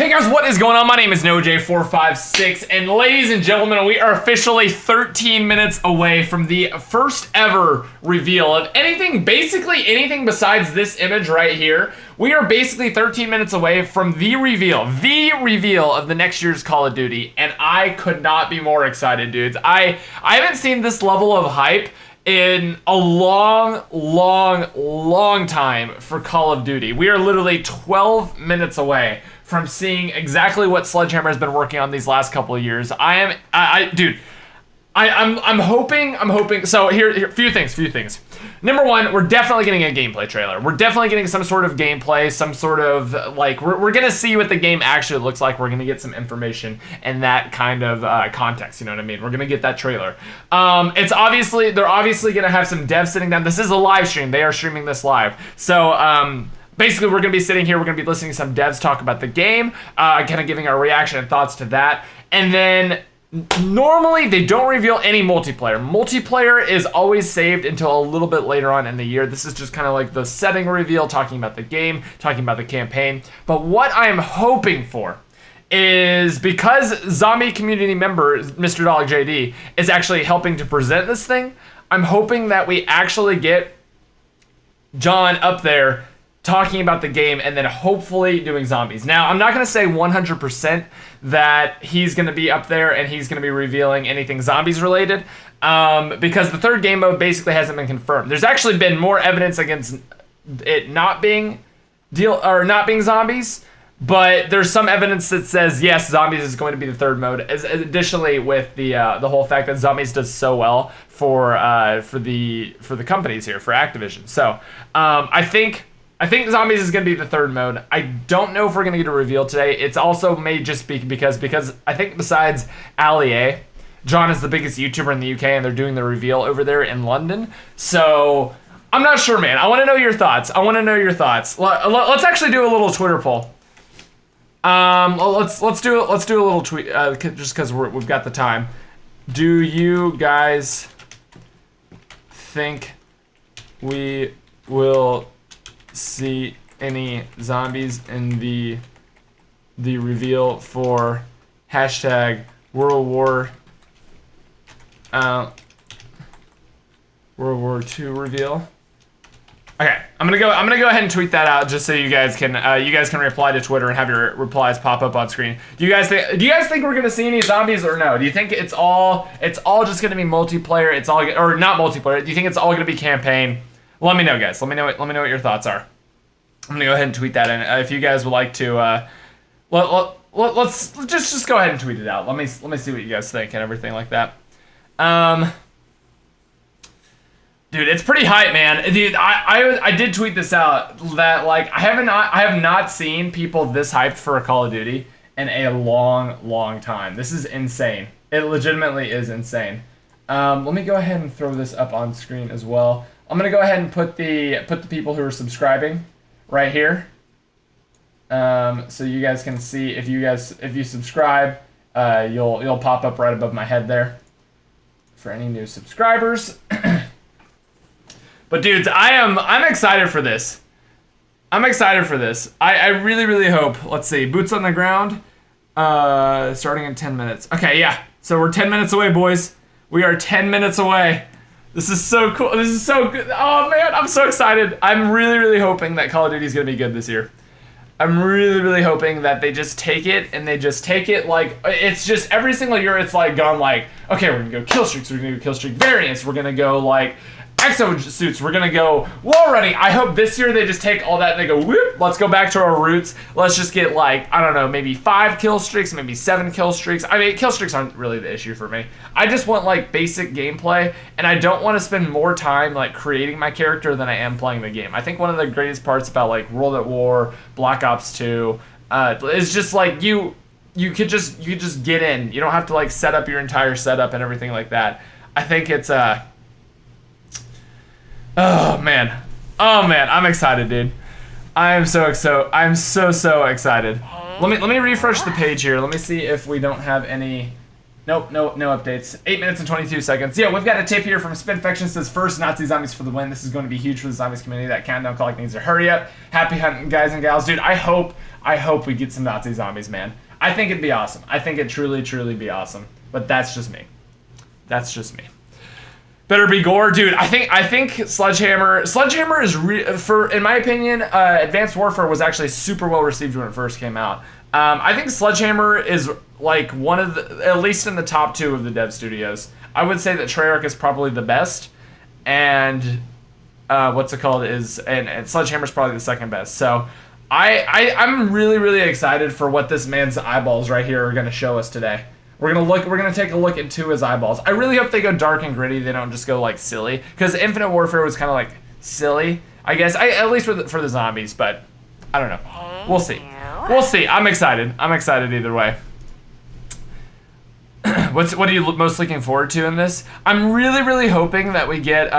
Hey guys, what is going on? My name is NoJ456, and ladies and gentlemen, we are officially 13 minutes away from the first ever reveal of anything, basically anything besides this image right here. We are basically 13 minutes away from the reveal of the next year's Call of Duty, and I could not be more excited, dudes. I haven't seen this level of hype in a long time for Call of Duty. We are literally 12 minutes away from seeing exactly what Sledgehammer has been working on these last couple of years. I'm hoping. So here, few things. Number one, we're definitely getting a gameplay trailer. We're definitely getting some sort of gameplay, some sort of like we're gonna see what the game actually looks like. We're gonna get some information and that kind of context. You know what I mean? We're gonna get that trailer. They're obviously gonna have some devs sitting down. This is a live stream. They are streaming this live. So basically, we're going to be sitting here, we're going to be listening to some devs talk about the game, kind of giving our reaction and thoughts to that. And then, normally, they don't reveal any multiplayer. Multiplayer is always saved until a little bit later on in the year. This is just kind of like the setting reveal, talking about the game, talking about the campaign. But what I am hoping for is, because Zombie community member, Mr. Dog JD, is actually helping to present this thing, I'm hoping that we actually get John up there talking about the game and then hopefully doing zombies. Now, I'm not going to say 100% that he's going to be up there and he's going to be revealing anything zombies related, because the third game mode basically hasn't been confirmed. There's actually been more evidence against it not being zombies, but there's some evidence that says yes, zombies is going to be the third mode. Additionally, with the whole fact that zombies does so well for the companies here, for Activision. So I think zombies is going to be the third mode. I don't know if we're going to get a reveal today. It's also may just be because I think besides Ali A, John is the biggest YouTuber in the UK, and they're doing the reveal over there in London. So I'm not sure, man. I want to know your thoughts. Let's actually do a little Twitter poll. Let's do a little tweet just because we've got the time. Do you guys think we will see any zombies in the reveal for hashtag World War II reveal? Okay, I'm gonna go ahead and tweet that out just so you guys can reply to Twitter and have your replies pop up on screen. Do you guys think we're gonna see any zombies or no? Do you think it's all just gonna be multiplayer? Or not multiplayer? Do you think it's all gonna be campaign? Let me know, guys. Let me know what your thoughts are. I'm gonna go ahead and tweet that in. If you guys would like to, let's just go ahead and tweet it out. Let me see what you guys think and everything like that. Dude, it's pretty hype, man. Dude, I did tweet this out that like I have not seen people this hyped for a Call of Duty in a long time. This is insane. It legitimately is insane. Let me go ahead and throw this up on screen as well. I'm gonna go ahead and put the people who are subscribing right here, so you guys can see if you subscribe, you'll pop up right above my head there for any new subscribers. But dudes, I'm excited for this. I really hope. Let's see, boots on the ground, starting in 10 minutes. Okay, yeah. So we're 10 minutes away, boys. We are 10 minutes away. This is so cool. This is so good. Oh man, I'm so excited. I'm really hoping that Call of Duty is gonna be good this year. I'm really hoping that they just take it like it's just every single year. It's like gone like, okay, we're gonna go kill streaks. We're gonna go kill streak variants. We're gonna go like exo suits. We're gonna go wall running. I hope this year they just take all that and they go, whoop, let's go back to our roots. Let's just get like, I don't know, maybe 5 kill streaks, maybe 7 kill streaks. I mean, kill streaks aren't really the issue for me. I just want like basic gameplay, and I don't want to spend more time like creating my character than I am playing the game. I think one of the greatest parts about like World at War, Black Ops 2, is just like you could just get in. You don't have to like set up your entire setup and everything like that. I think it's Oh man, I'm excited, dude. I'm so excited. Let me refresh the page here. Let me see if we don't have any. Nope, no updates. 8 minutes and 22 seconds. Yeah, we've got a tip here from Spinfection. Says first Nazi zombies for the win. This is going to be huge for the zombies community. That countdown clock needs to hurry up. Happy hunting, guys and gals, dude. I hope I hope we get some Nazi zombies, man. I think it'd be awesome. I think it'd truly be awesome. But that's just me. That's just me. Better be gore, dude. I think Sledgehammer is in my opinion, Advanced Warfare was actually super well received when it first came out. I think Sledgehammer is like one of the, at least in the top 2 of the dev studios. I would say that Treyarch is probably the best, and what's it called is and Sledgehammer is probably the second best. So I'm really excited for what this man's eyeballs right here are going to show us today. We're gonna take a look into his eyeballs. I really hope they go dark and gritty. They don't just go like silly, because Infinite Warfare was kind of like silly, I guess. At least for the zombies, but I don't know. We'll see. We'll see. I'm excited. I'm excited either way. What are you most looking forward to in this? I'm really hoping that we get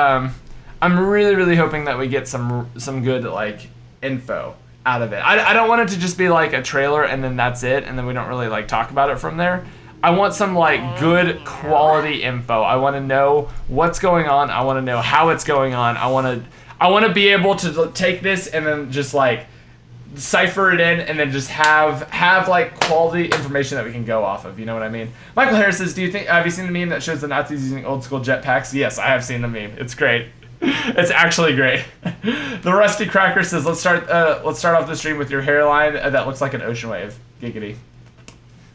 some good like info out of it. I don't want it to just be like a trailer and then that's it, and then we don't really like talk about it from there. I want some like good quality info. I want to know what's going on. I want to know how it's going on. I want to be able to take this and then just like cipher it in and then just have like quality information that we can go off of. You know what I mean? Michael Harris says, have you seen the meme that shows the Nazis using old school jetpacks? Yes, I have seen the meme. It's great. It's actually great. The Rusty Cracker says, let's start off the stream with your hairline that looks like an ocean wave. Giggity.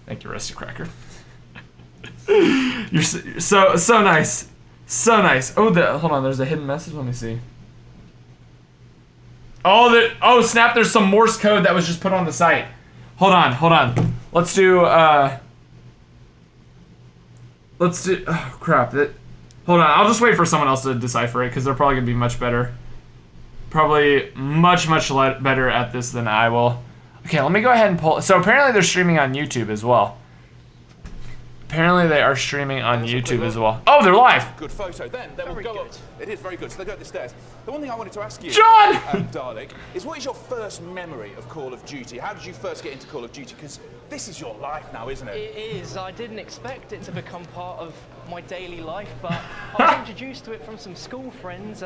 Thank you, Rusty Cracker. You're so nice. So nice. Oh, hold on, there's a hidden message. Let me see. Oh, snap, there's some Morse code that was just put on the site. Hold on. Let's do, oh, crap. Hold on, I'll just wait for someone else to decipher it, because they're probably going to be much better. Probably much better at this than I will. Okay, let me go ahead and pull. So apparently they're streaming on YouTube as well. Apparently they are streaming on YouTube as well. Oh, they're live. Good photo. Then we'll go up. It is very good. So they go up the stairs. The one thing I wanted to ask you, John, Dalek, is what is your first memory of Call of Duty? How did you first get into Call of Duty? Because this is your life now, isn't it? It is. I didn't expect it to become part of my daily life, but I was introduced to it from some school friends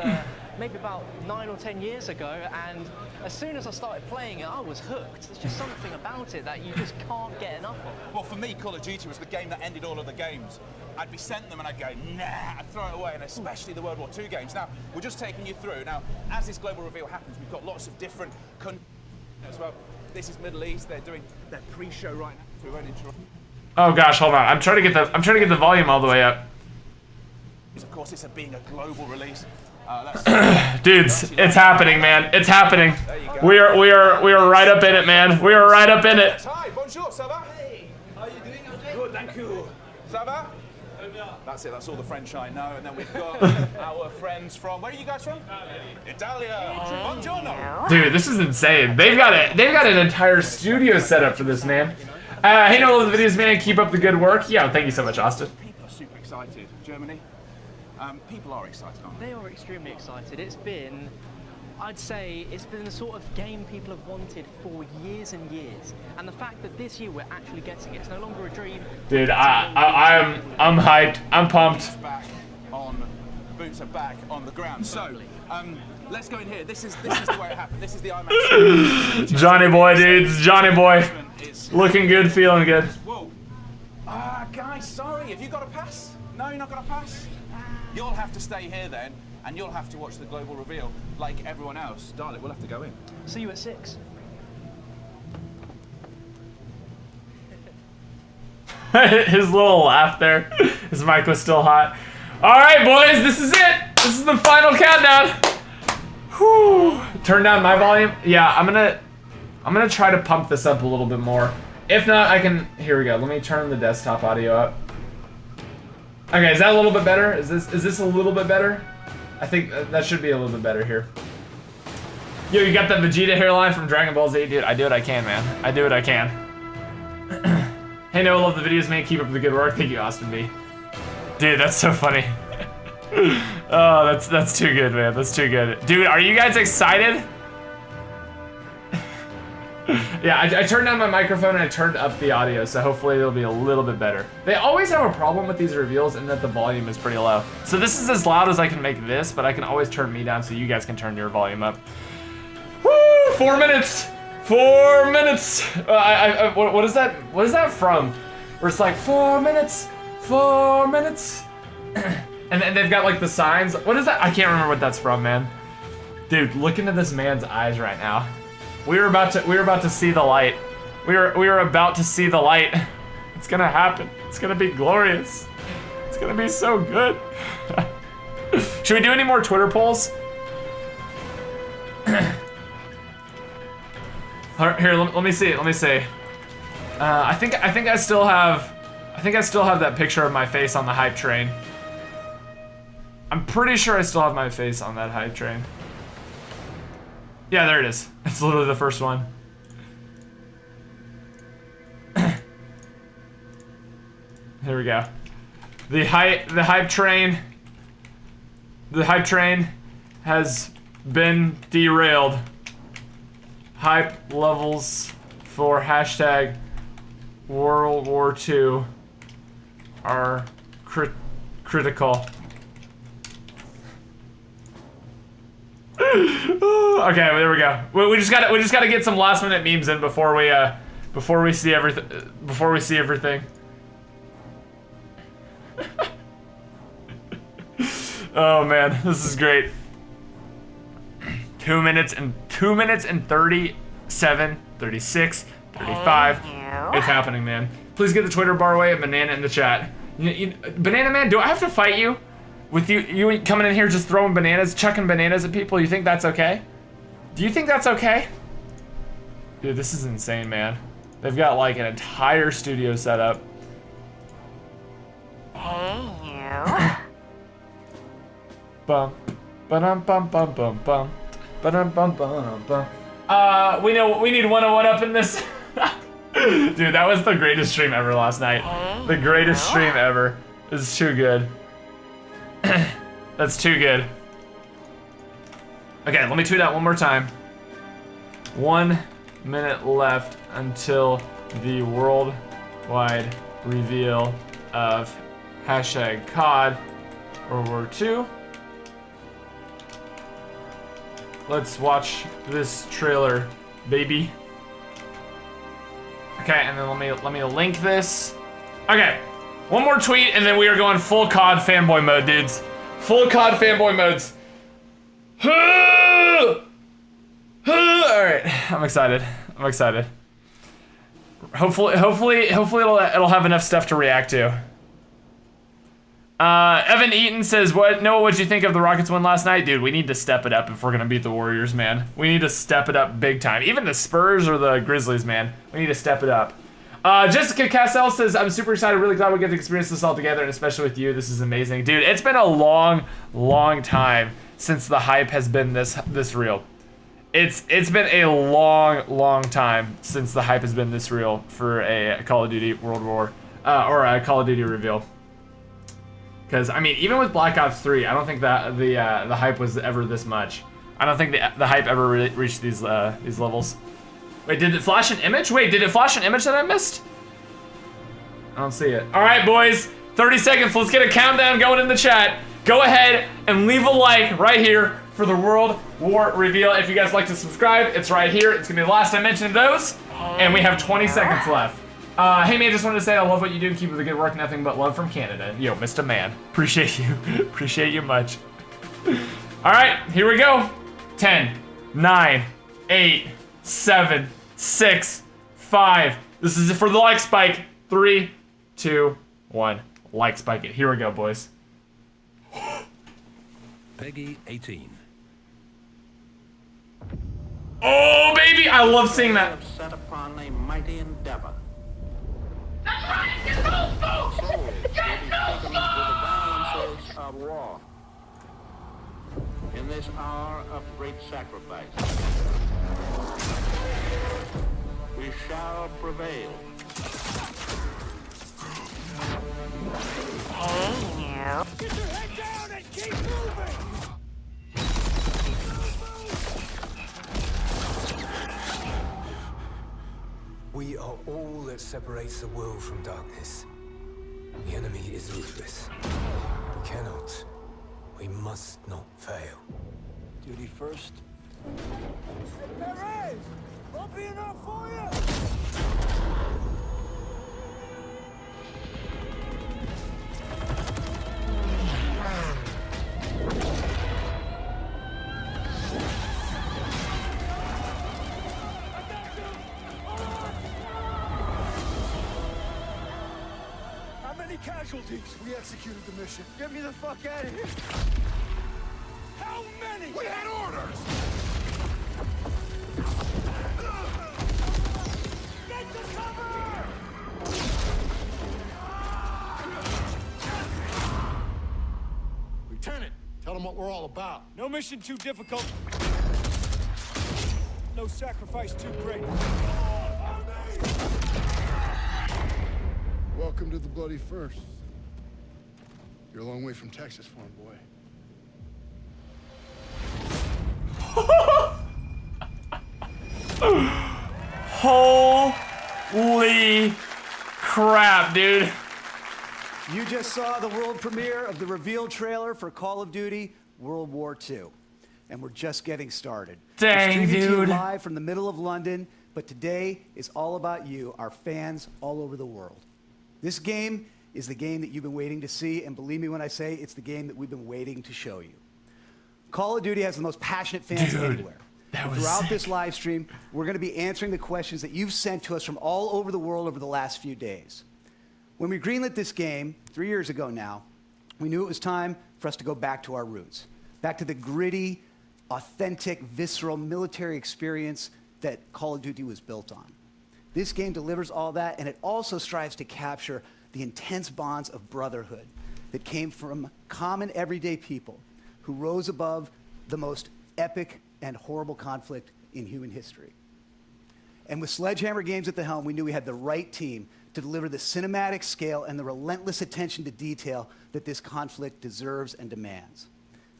maybe about 9 or 10 years ago, and as soon as I started playing it, I was hooked. There's just something about it that you just can't get enough of. Well, for me, Call of Duty was the game that ended all of the games. I'd be sent them and I'd go, nah, I'd throw it away, and especially the World War II games. Now, we're just taking you through. Now, as this global reveal happens, we've got lots of different countries as well. This is Middle East. They're doing their pre-show right now, so we won't interrupt. Oh gosh, hold on. I'm trying to get the volume all the way up. Of course, it's being a global release. Dudes, it's happening, man. It's happening. We are right up in it, man. We are right up in it. Hi, bonjour, ça va? Hey, how are you doing? Okay? Good, thank you. Ça va? That's it, that's all the French I know. And then we've got our friends from, where are you guys from? Italia. Buongiorno. Dude, this is insane. They've got an entire studio set up for this, man. Hey, no, love the videos, man. Keep up the good work. Yeah, thank you so much, Austin. People are super excited. Germany. People are excited, aren't they? They are extremely excited. It's been, I'd say, it's been the sort of game people have wanted for years and years. And the fact that this year we're actually getting it, it's no longer a dream. Dude, I'm hyped. I'm pumped. Boots are back on the ground. So, let's go in here. This is the way it happened. This is the IMAX. Johnny boy, dudes. Johnny boy. Looking good, feeling good. Whoa. Guys, sorry. Have you got a pass? No, you're not got a pass? You'll have to stay here then, and you'll have to watch the global reveal like everyone else. Darling, we'll have to go in. See you at 6. His little laugh there. His mic was still hot. All right, boys, this is it. This is the final countdown. Whew. Turn down my volume. Yeah, I'm gonna try to pump this up a little bit more. If not, I can. Here we go. Let me turn the desktop audio up. Okay, is that a little bit better? Is this a little bit better? I think that should be a little bit better here. Yo, you got that Vegeta hairline from Dragon Ball Z, dude. I do what I can, man. I do what I can. Hey, no, love the videos, man. Keep up the good work. Thank you, Austin B. Dude, that's so funny. Oh, that's too good, man. That's too good. Dude, are you guys excited? Yeah, I turned down my microphone and I turned up the audio, so hopefully it'll be a little bit better. They always have a problem with these reveals in that the volume is pretty low. So this is as loud as I can make this, but I can always turn me down so you guys can turn your volume up. Woo! 4 minutes! 4 minutes. What is that? What is that from? Where it's like 4 minutes, 4 minutes, and then they've got like the signs. What is that? I can't remember what that's from, man. Dude, look into this man's eyes right now. We were about to see the light. We were about to see the light. It's gonna happen. It's gonna be glorious. It's gonna be so good. Should we do any more Twitter polls? Here, let me see. Let me see. I think I still have that picture of my face on the hype train. I'm pretty sure I still have my face on that hype train. Yeah, there it is. It's literally the first one. Here we go. The hype train has been derailed. Hype levels for hashtag World War II are critical. Okay, there we go. We just gotta get some last minute memes in before we see everything. Oh man, this is great. 2 minutes and 37, 36, 35. It's happening, man. Please get the Twitter bar away and Banana in the chat. Banana Man, do I have to fight you? With you coming in here just throwing bananas, chucking bananas at people? You think that's okay? Do you think that's okay? Dude, this is insane, man. They've got like an entire studio set up. Hey, you. Bum, ba-dum, bum, bum, bum, bum. Ba-dum, bum, bum, bum. We know we need 101 up in this. Dude, that was the greatest stream ever last night. The greatest stream ever. This is too good. That's too good. Okay, let me tweet out one more time. 1 minute left until the worldwide reveal of hashtag Cod World War 2. Let's watch this trailer, baby. Okay, and then let me link this. Okay, one more tweet, and then we are going full COD fanboy mode, dudes. Full COD fanboy modes. All right, I'm excited. I'm excited. Hopefully it'll have enough stuff to react to. Evan Eaton says, Noah, what'd you think of the Rockets win last night? Dude, we need to step it up if we're gonna beat the Warriors, man. We need to step it up big time. Even the Spurs or the Grizzlies, man. We need to step it up. Jessica Cassell says, I'm super excited, really glad we get to experience this all together, and especially with you, this is amazing. Dude, it's been a long, long time since the hype has been this real. It's been a long, long time since the hype has been this real for a Call of Duty World War, or a Call of Duty reveal. Because, I mean, even with Black Ops 3, I don't think that the hype was ever this much. I don't think the hype ever reached these levels. Wait, did it flash an image? Wait, did it flash an image that I missed? I don't see it. All right, boys, 30 seconds. Let's get a countdown going in the chat. Go ahead and leave a like right here for the World War reveal. If you guys like to subscribe, it's right here. It's gonna be the last I mentioned those, and we have 20 seconds left. Hey man, just wanted to say I love what you do. Keep up the good work. Nothing but love from Canada. Yo, Mr. Man, appreciate you. Appreciate you much. All right, here we go. 10, 9, 8, 7, 6, 5. This is it for the like spike. 3, 2, 1. Like spike it. Here we go, boys. Peggy 18. Oh, baby, I love seeing that. Set upon a mighty endeavor. That's right! Get those folks! Get those With the violences of war. In this hour of great sacrifice, we shall prevail. Hey, you. Get your head down and keep moving! We are all that separates the world from darkness. The enemy is ruthless. We cannot, we must not fail. Duty first. Perez! Won't be enough for you. How many casualties? We executed the mission. Get me the fuck out of here. How many? We had orders! Get to cover! Lieutenant, tell them what we're all about. No mission too difficult. No sacrifice too great. Welcome to the Bloody First. You're a long way from Texas, farm boy. Holy crap, dude. You just saw the world premiere of the reveal trailer for Call of Duty World War II. And we're just getting started. Dang, we're streaming to you dude. live from the middle of London, but today is all about you, our fans all over the world. This game is the game that you've been waiting to see, and believe me when I say it's the game that we've been waiting to show you. Call of Duty has the most passionate fans Dude, anywhere. that was Throughout sick. this live stream, we're going to be answering the questions that you've sent to us from all over the world over the last few days. When we greenlit this game 3 years ago now, we knew it was time for us to go back to our roots, back to the gritty, authentic, visceral military experience that Call of Duty was built on. This game delivers all that, and it also strives to capture the intense bonds of brotherhood that came from common everyday people who rose above the most epic and horrible conflict in human history. And with Sledgehammer Games at the helm, we knew we had the right team to deliver the cinematic scale and the relentless attention to detail that this conflict deserves and demands.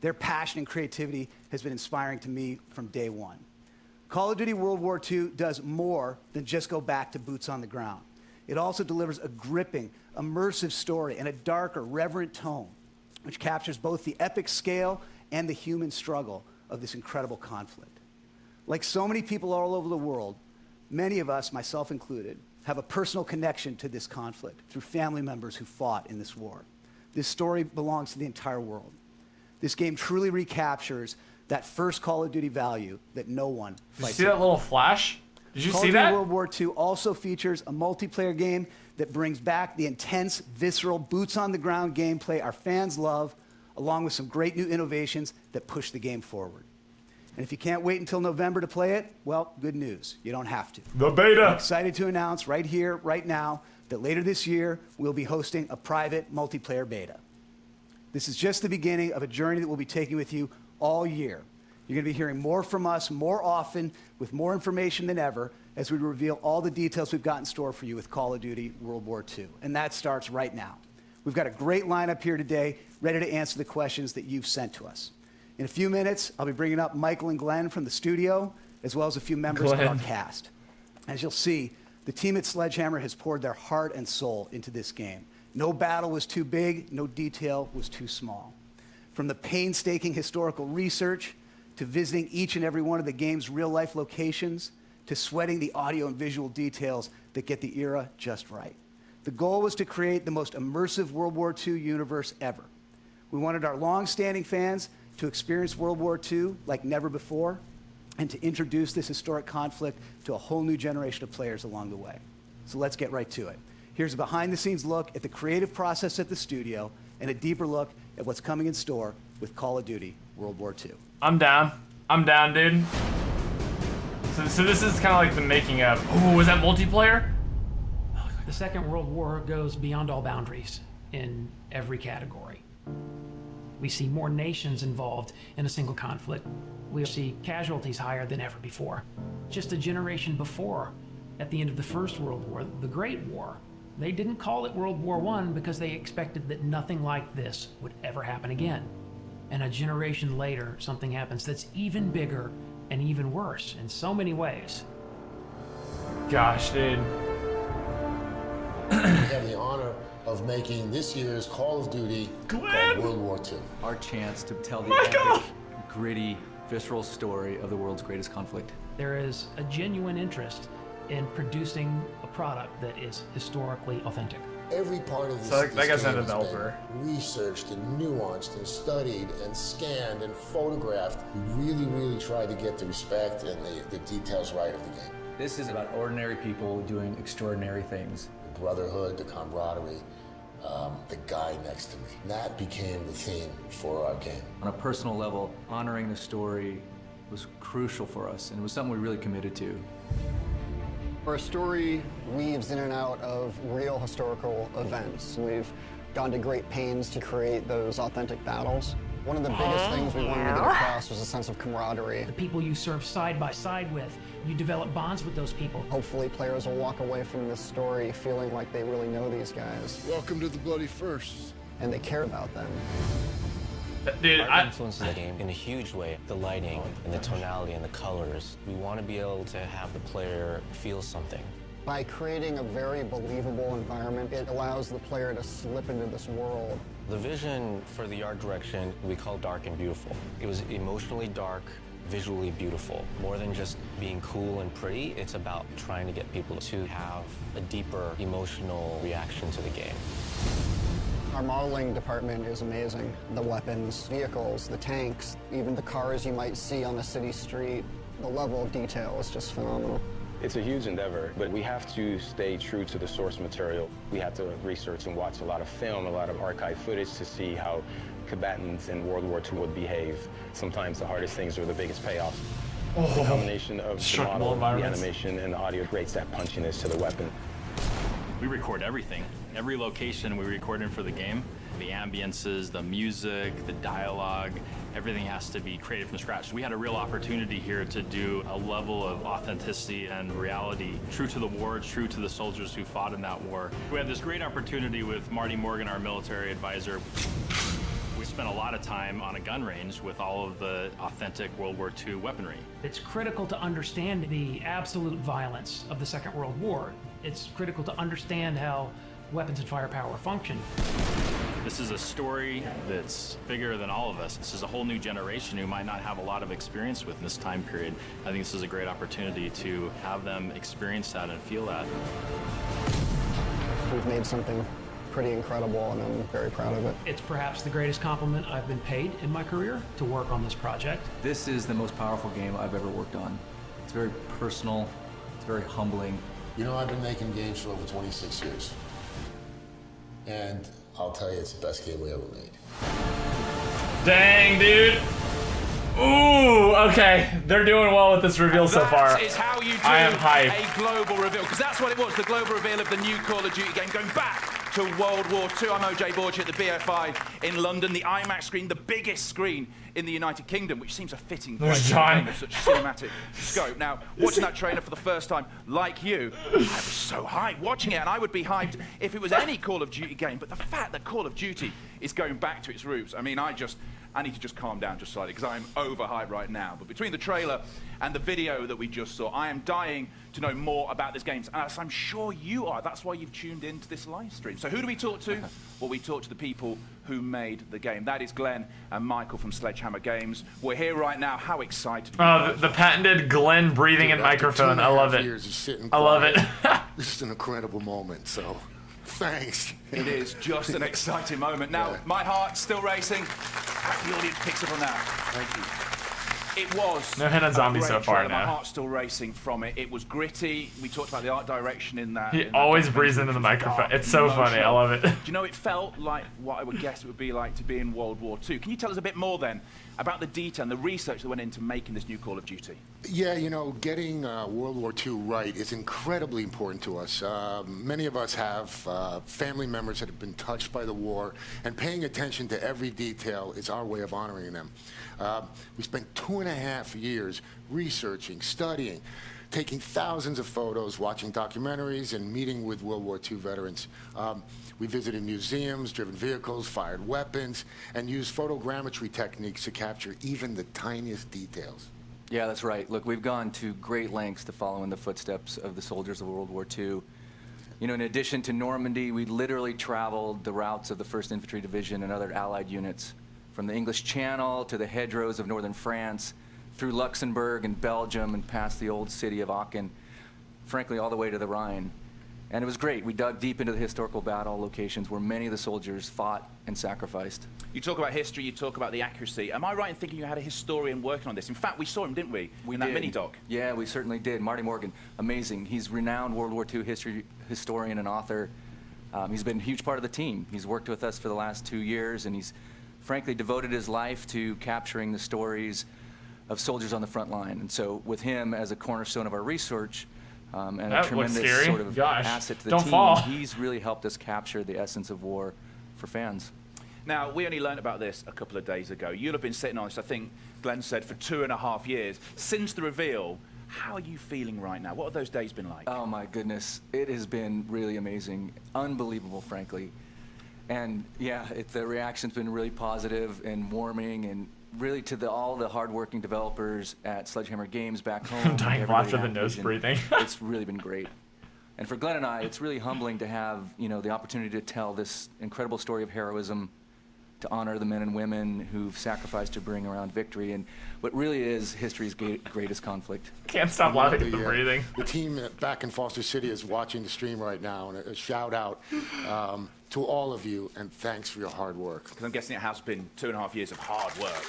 Their passion and creativity has been inspiring to me from day one. Call of Duty World War II does more than just go back to boots on the ground. It also delivers a gripping, immersive story and a darker, reverent tone, which captures both the epic scale and the human struggle of this incredible conflict. Like so many people all over the world, many of us, myself included, have a personal connection to this conflict through family members who fought in this war. This story belongs to the entire world. This game truly recaptures that first Call of Duty value that no one Did you fights see that against. little flash? Did you Call see of Duty that? World War II also features a multiplayer game that brings back the intense, visceral, boots-on-the-ground gameplay our fans love, along with some great new innovations that push the game forward. And if you can't wait until November to play it, well, good news. You don't have to. The beta. I'm excited to announce right here, right now, that later this year, we'll be hosting a private multiplayer beta. This is just the beginning of a journey that we'll be taking with you all year. You're going to be hearing more from us more often with more information than ever as we reveal all the details we've got in store for you with Call of Duty World War II. And that starts right now. We've got a great lineup here today, ready to answer the questions that you've sent to us. In a few minutes, I'll be bringing up Michael and Glenn from the studio, as well as a few members of our cast. As you'll see, the team at Sledgehammer has poured their heart and soul into this game. No battle was too big, no detail was too small. From the painstaking historical research, to visiting each and every one of the game's real-life locations, to sweating the audio and visual details that get the era just right. The goal was to create the most immersive World War II universe ever. We wanted our long-standing fans to experience World War II like never before, and to introduce this historic conflict to a whole new generation of players along the way. So let's get right to it. Here's a behind-the-scenes look at the creative process at the studio, and a deeper look at what's coming in store with Call of Duty World War II. I'm down. I'm down, dude. So this is kind of like the making of. Oh, was that multiplayer? The Second World War goes beyond all boundaries in every category. We see more nations involved in a single conflict. We see casualties higher than ever before. Just a generation before, at the end of the First World War, the Great War, they didn't call it World War I because they expected that nothing like this would ever happen again. And a generation later, something happens that's even bigger and even worse in so many ways. Gosh, dude. We have the honor of making this year's Call of Duty called World War II. Our chance to tell the Michael! epic, gritty, visceral story of the world's greatest conflict. There is a genuine interest in producing a product that is historically authentic. Every part of this, So that guy's not a game has developer. been researched and nuanced and studied and scanned and photographed. We really tried to get the respect and the details right of the game. This is about ordinary people doing extraordinary things. The brotherhood, the camaraderie, the guy next to me. That became the theme for our game. On a personal level, honoring the story was crucial for us, and it was something we really committed to. Our story weaves in and out of real historical events. We've gone to great pains to create those authentic battles. One of the biggest things we wanted to get across was a sense of camaraderie. The people you serve side by side with, you develop bonds with those people. Hopefully players will walk away from this story feeling like they really know these guys. Welcome to the Bloody First. And they care about them. Dude, Art influences the game in a huge way. The lighting and the tonality and the colors. We want to be able to have the player feel something. By creating a very believable environment, it allows the player to slip into this world. The vision for the art direction we call dark and beautiful. It was emotionally dark, visually beautiful. More than just being cool and pretty, it's about trying to get people to have a deeper emotional reaction to the game. Our modeling department is amazing. The weapons, vehicles, the tanks, even the cars you might see on a city street. The level of detail is just phenomenal. It's a huge endeavor, but we have to stay true to the source material. We have to research and watch a lot of film, a lot of archive footage to see how combatants in World War II would behave. Sometimes the hardest things are the biggest payoffs. The combination of the model, the animation, and the audio creates that punchiness to the weapon. We record everything. Every location we record in for the game. The ambiences, the music, the dialogue, everything has to be created from scratch. We had a real opportunity here to do a level of authenticity and reality, true to the war, true to the soldiers who fought in that war. We had this great opportunity with Marty Morgan, our military advisor. We spent a lot of time on a gun range with all of the authentic World War II weaponry. It's critical to understand the absolute violence of the Second World War. It's critical to understand how weapons and firepower function. This is a story that's bigger than all of us. This is a whole new generation who might not have a lot of experience with in this time period. I think this is a great opportunity to have them experience that and feel that. We've made something pretty incredible, and I'm very proud of it. It's perhaps the greatest compliment I've been paid in my career to work on this project. This is the most powerful game I've ever worked on. It's very personal, it's very humbling. You know, I've been making games for over 26 years. And I'll tell you, it's the best game we ever made. Dang, dude. Ooh, okay. They're doing well with this reveal so far. That is how you do I am hyped. a global reveal, because that's what it was, the global reveal of the new Call of Duty game, going back to World War II. I'm OJ Borgia at the BFI in London, the IMAX screen, the biggest screen in the United Kingdom, which seems a fitting place for a game of such cinematic scope. Now, watching that trailer for the first time, like you, I was so hyped watching it, and I would be hyped if it was any Call of Duty game, but the fact that Call of Duty is going back to its roots, I mean, I need to just calm down just slightly, because I am overhyped right now. But between the trailer and the video that we just saw, I am dying to know more about this game, and as I'm sure you are. That's why you've tuned into this live stream. So who do we talk to? Well, we talk to the people who made the game. That is Glenn and Michael from Sledgehammer Games. We're here right now. How excited are you? The patented Glenn breathing in microphone. I love it. I love it. This is an incredible moment, so thanks. It is just an exciting moment. Now, my heart's still racing. I hope the audience picks up on that. Thank you. It was no hit on zombies so far trailer. My now. heart's still racing from it. It was gritty. We talked about the art direction in that. He always breathes into the microphone. It's so funny. I love it. Do you know, it felt like what I would guess it would be like to be in World War II. Can you tell us a bit more then about the detail and the research that went into making this new Call of Duty? Yeah, you know, getting World War II right is incredibly important to us. Many of us have family members that have been touched by the war, and paying attention to every detail is our way of honoring them. We spent 2.5 years researching, studying, taking thousands of photos, watching documentaries, and meeting with World War II veterans. We visited museums, driven vehicles, fired weapons, and used photogrammetry techniques to capture even the tiniest details. Yeah, that's right. Look, we've gone to great lengths to follow in the footsteps of the soldiers of World War II. You know, in addition to Normandy, we literally traveled the routes of the 1st Infantry Division and other Allied units, from the English Channel to the hedgerows of northern France, through Luxembourg and Belgium and past the old city of Aachen, frankly, all the way to the Rhine. And it was great. We dug deep into the historical battle locations where many of the soldiers fought and sacrificed. You talk about history, you talk about the accuracy. Am I right in thinking you had a historian working on this? In fact, we saw him, didn't we? In that mini-doc. Yeah, we certainly did. Marty Morgan, amazing. He's renowned World War II historian and author. He's been a huge part of the team. He's worked with us for the last 2 years, and he's frankly devoted his life to capturing the stories of soldiers on the front line. And so with him as a cornerstone of our research, and that a tremendous sort of asset to the team, he's really helped us capture the essence of war for fans. Now, we only learned about this a couple of days ago. You'll have been sitting on this, I think Glenn said, for 2.5 years. Since the reveal, how are you feeling right now? What have those days been like? Oh my goodness, it has been really amazing, unbelievable, frankly. And yeah, the reaction's been really positive and warming, and really to all the hardworking developers at Sledgehammer Games back home. I'm dying of laughter, the nose breathing. It's really been great. And for Glenn and I, it's really humbling to have, you know, the opportunity to tell this incredible story of heroism, to honor the men and women who've sacrificed to bring around victory, and what really is history's greatest conflict. Can't stop laughing at the breathing. The team back in Foster City is watching the stream right now, and a shout out to all of you, and thanks for your hard work. Because I'm guessing it has been 2.5 years of hard work.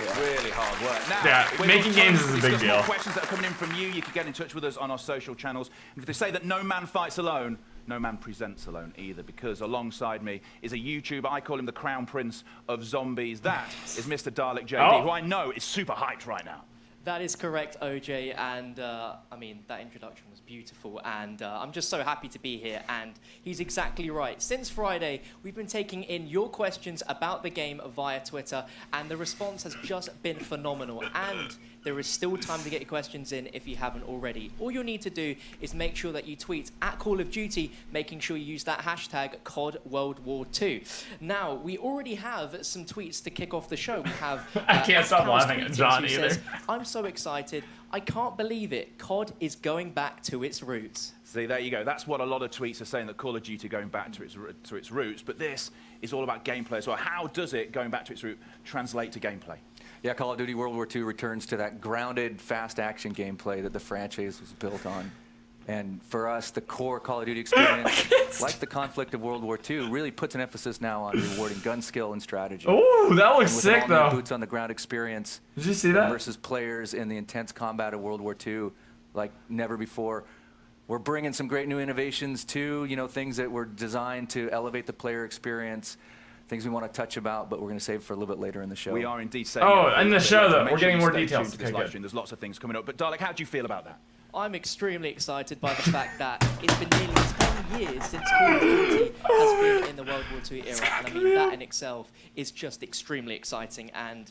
Yeah. Really hard work. Now, yeah, making games is a big deal. More questions that are coming in from you. You can get in touch with us on our social channels. And if they say that no man fights alone, no man presents alone either, because alongside me is a YouTuber. I call him the Crown Prince of Zombies. That is Mr. Dalek JD, who I know is super hyped right now. That is correct, OJ, and I mean, that introduction was beautiful, and I'm just so happy to be here, and he's exactly right. Since Friday, we've been taking in your questions about the game via Twitter, and the response has just been phenomenal, and there is still time to get your questions in if you haven't already. All you'll need to do is make sure that you tweet at Call of Duty, making sure you use that hashtag Cod Ww2. Now, we already have some tweets to kick off the show. We have I can't stop laughing at John either. Says, I'm so excited. I can't believe it. COD is going back to its roots. See, there you go. That's what a lot of tweets are saying, that Call of Duty going back to its roots. But this is all about gameplay as well. How does it, going back to its root, translate to gameplay? Yeah, Call of Duty World War II returns to that grounded, fast action gameplay that the franchise was built on. And for us, the core Call of Duty experience, like the conflict of World War II, really puts an emphasis now on rewarding gun skill and strategy. Ooh, that looks sick, though. Boots on the ground experience. Did you see that? Versus players in the intense combat of World War II like never before. We're bringing some great new innovations too, you know, things that were designed to elevate the player experience, things we want to touch about, but we're going to save for a little bit later in the show. We are indeed saving. Oh, in the show, though. We're getting more details. To this live stream. There's lots of things coming up. But, Dalek, how do you feel about that? I'm extremely excited by the fact that it's been nearly 10 years since Call of Duty has been in the World War II era. And I mean, that in itself is just extremely exciting. And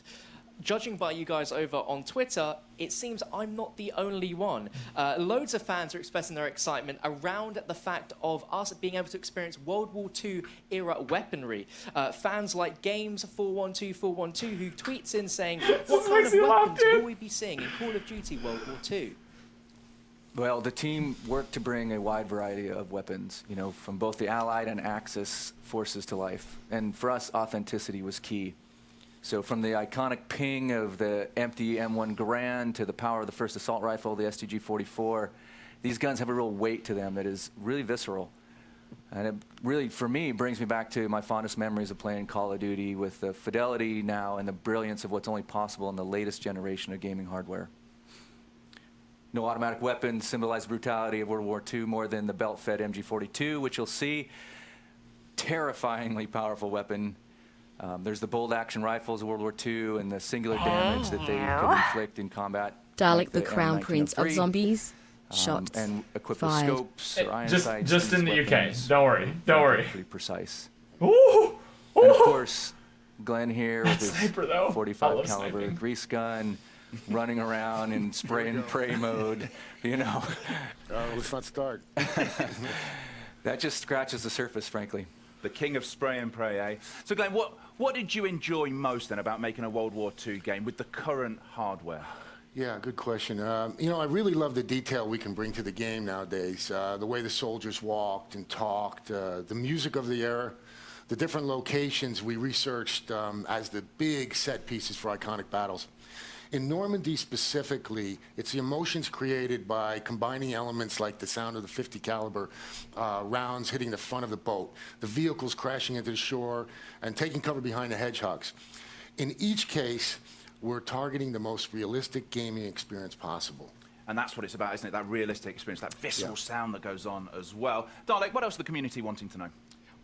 judging by you guys over on Twitter, it seems I'm not the only one. Loads of fans are expressing their excitement around the fact of us being able to experience World War II era weaponry. Fans like Games412412 who tweets in saying, what kind of weapons will we be seeing in Call of Duty World War II? Well, the team worked to bring a wide variety of weapons, you know, from both the Allied and Axis forces to life. And for us, authenticity was key. So from the iconic ping of the empty M1 Garand to the power of the first assault rifle, the STG-44, these guns have a real weight to them that is really visceral. And it really, for me, brings me back to my fondest memories of playing Call of Duty with the fidelity now and the brilliance of what's only possible in the latest generation of gaming hardware. No automatic weapons symbolize the brutality of World War II more than the belt-fed MG42, which you'll see. Terrifyingly powerful weapon. There's the bold action rifles of World War II and the singular damage that they could inflict in combat. Dalek, like the Crown Prince of Zombies. Shots and equipped fired. with scopes or iron sights. Just in the UK. Don't worry. Don't worry. Pretty precise. Ooh. And of course, Glenn here with his sniper, 45 caliber grease gun, running around in spray and pray mode, you know. Let's not start. That just scratches the surface, frankly. The king of spray and pray, eh? So, Glenn, what did you enjoy most then about making a World War II game with the current hardware? Yeah, good question. You know, I really love the detail we can bring to the game nowadays. The way the soldiers walked and talked, the music of the era, the different locations we researched as the big set pieces for iconic battles. In Normandy specifically, it's the emotions created by combining elements like the sound of the 50 caliber rounds hitting the front of the boat, the vehicles crashing into the shore, and taking cover behind the hedgehogs. In each case, we're targeting the most realistic gaming experience possible. And that's what it's about, isn't it? That realistic experience, that visceral sound that goes on as well. Dalek, what else is the community wanting to know?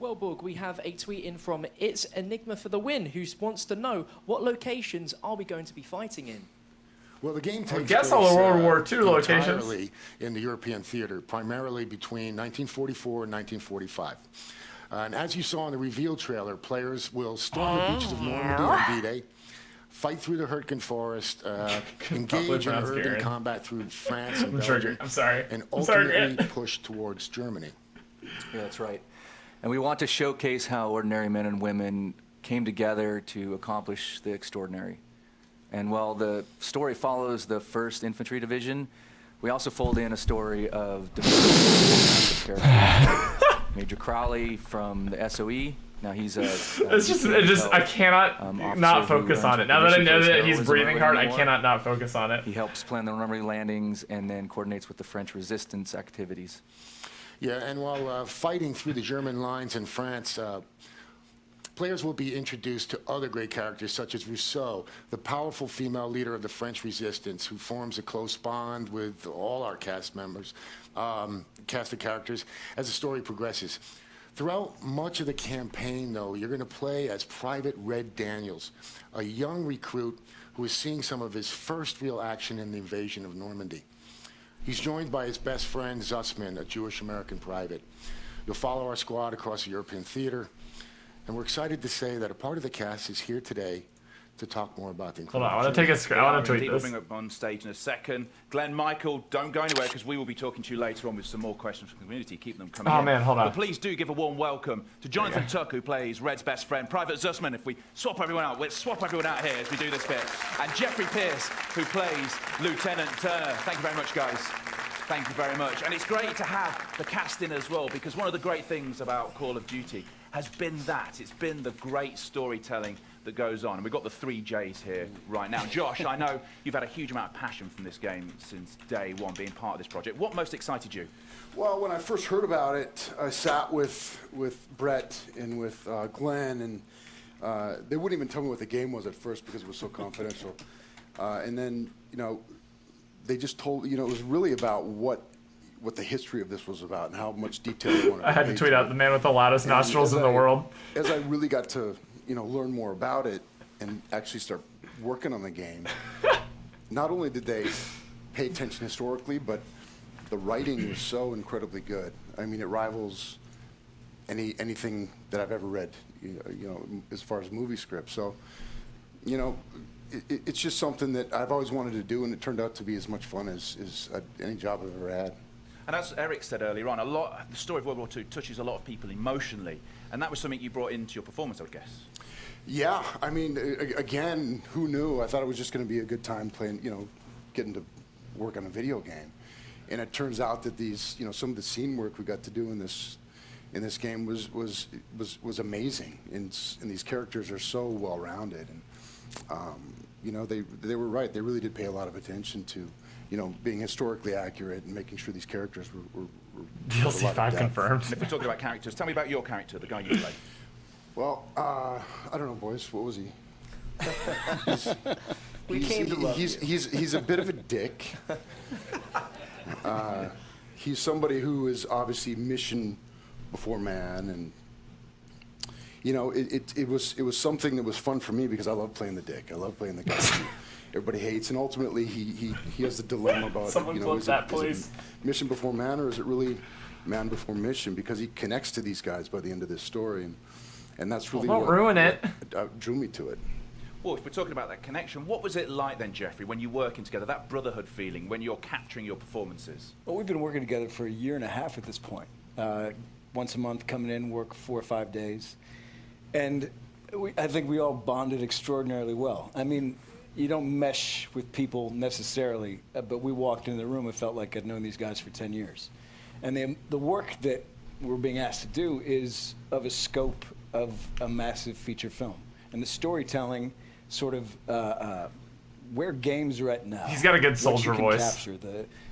Well, Borg, we have a tweet in from It's Enigma for the Win, who wants to know what locations are we going to be fighting in? Well, the game takes I guess all the World War II locations. Entirely in the European theater, primarily between 1944 and 1945. And as you saw in the reveal trailer, players will storm the beaches of Normandy on D-Day, fight through the Hurtgen Forest, engage in urban combat through France and Belgium, and ultimately push towards Germany. Yeah, that's right. And we want to showcase how ordinary men and women came together to accomplish the extraordinary. And while the story follows the 1st Infantry Division, we also fold in a story of diverse characters. Major Crowley from the SOE. Now he's a I cannot not focus on it. Now that I know that he's breathing hard, I cannot not focus on it. He helps plan the Normandy landings and then coordinates with the French resistance activities. Yeah, and while fighting through the German lines in France, players will be introduced to other great characters such as Rousseau, the powerful female leader of the French resistance who forms a close bond with all our cast members, cast of characters, as the story progresses. Throughout much of the campaign, though, you're going to play as Private Red Daniels, a young recruit who is seeing some of his first real action in the invasion of Normandy. He's joined by his best friend, Zussman, a Jewish-American private. You'll follow our squad across the European theater, and we're excited to say that a part of the cast is here today to talk more about the Hold on, I want to take a screen. I want to tweet We'll this. bring up on stage in a second. Glenn, Michael, don't go anywhere because we will be talking to you later on with some more questions from the community. Keep them coming in. Oh, man, hold on. But please do give a warm welcome to Jonathan Tuck, who plays Red's best friend, Private Zussman. If we swap everyone out, let's swap everyone out here as we do this bit. And Jeffrey Pierce, who plays Lieutenant Turner. Thank you very much, guys. Thank you very much. And it's great to have the cast in as well, because one of the great things about Call of Duty has been that. It's been the great storytelling that goes on. And we've got the 3 J's here right now. Josh, I know you've had a huge amount of passion from this game since day one, being part of this project. What most excited you? Well, when I first heard about it, I sat with Brett and with Glenn, and they wouldn't even tell me what the game was at first because it was so confidential. And then, they just told, it was really about what the history of this was about and how much detail they wanted. I had to tweet out the man with the loudest nostrils in the world. As I really got to, learn more about it and actually start working on the game, not only did they pay attention historically, but the writing was so incredibly good. I mean, it rivals anything that I've ever read, as far as movie scripts. So, it's just something that I've always wanted to do, and it turned out to be as much fun as any job I've ever had. And as Eric said earlier on, the story of World War II touches a lot of people emotionally, and that was something you brought into your performance, I would guess. Yeah, I mean, again, who knew? I thought it was just going to be a good time playing, getting to work on a video game, and it turns out that these, some of the scene work we got to do in this game was amazing, and these characters are so well rounded, and they were right. They really did pay a lot of attention to, being historically accurate and making sure these characters were DLC 5 confirmed. And if we're talking about characters, tell me about your character, the guy you play. Well, I don't know, boys. What was he? He's a bit of a dick. He's somebody who is obviously mission before man, and it was something that was fun for me because I love playing the dick. I love playing the guy who everybody hates, and ultimately he has the dilemma about is it mission before man, or is it really man before mission? Because he connects to these guys by the end of this story, and that's really don't ruin it. Drew me to it. Well, if we're talking about that connection, what was it like then, Jeffrey, when you're working together, that brotherhood feeling, when you're capturing your performances? Well, we've been working together for 1.5 years at this point. Once a month, coming in, work 4 or 5 days. And I think we all bonded extraordinarily well. I mean, you don't mesh with people necessarily, but we walked into the room and felt like I'd known these guys for 10 years. And the work that we're being asked to do is of a scope of a massive feature film. And the storytelling sort of where games are at now. He's got a good what soldier you can voice. Capture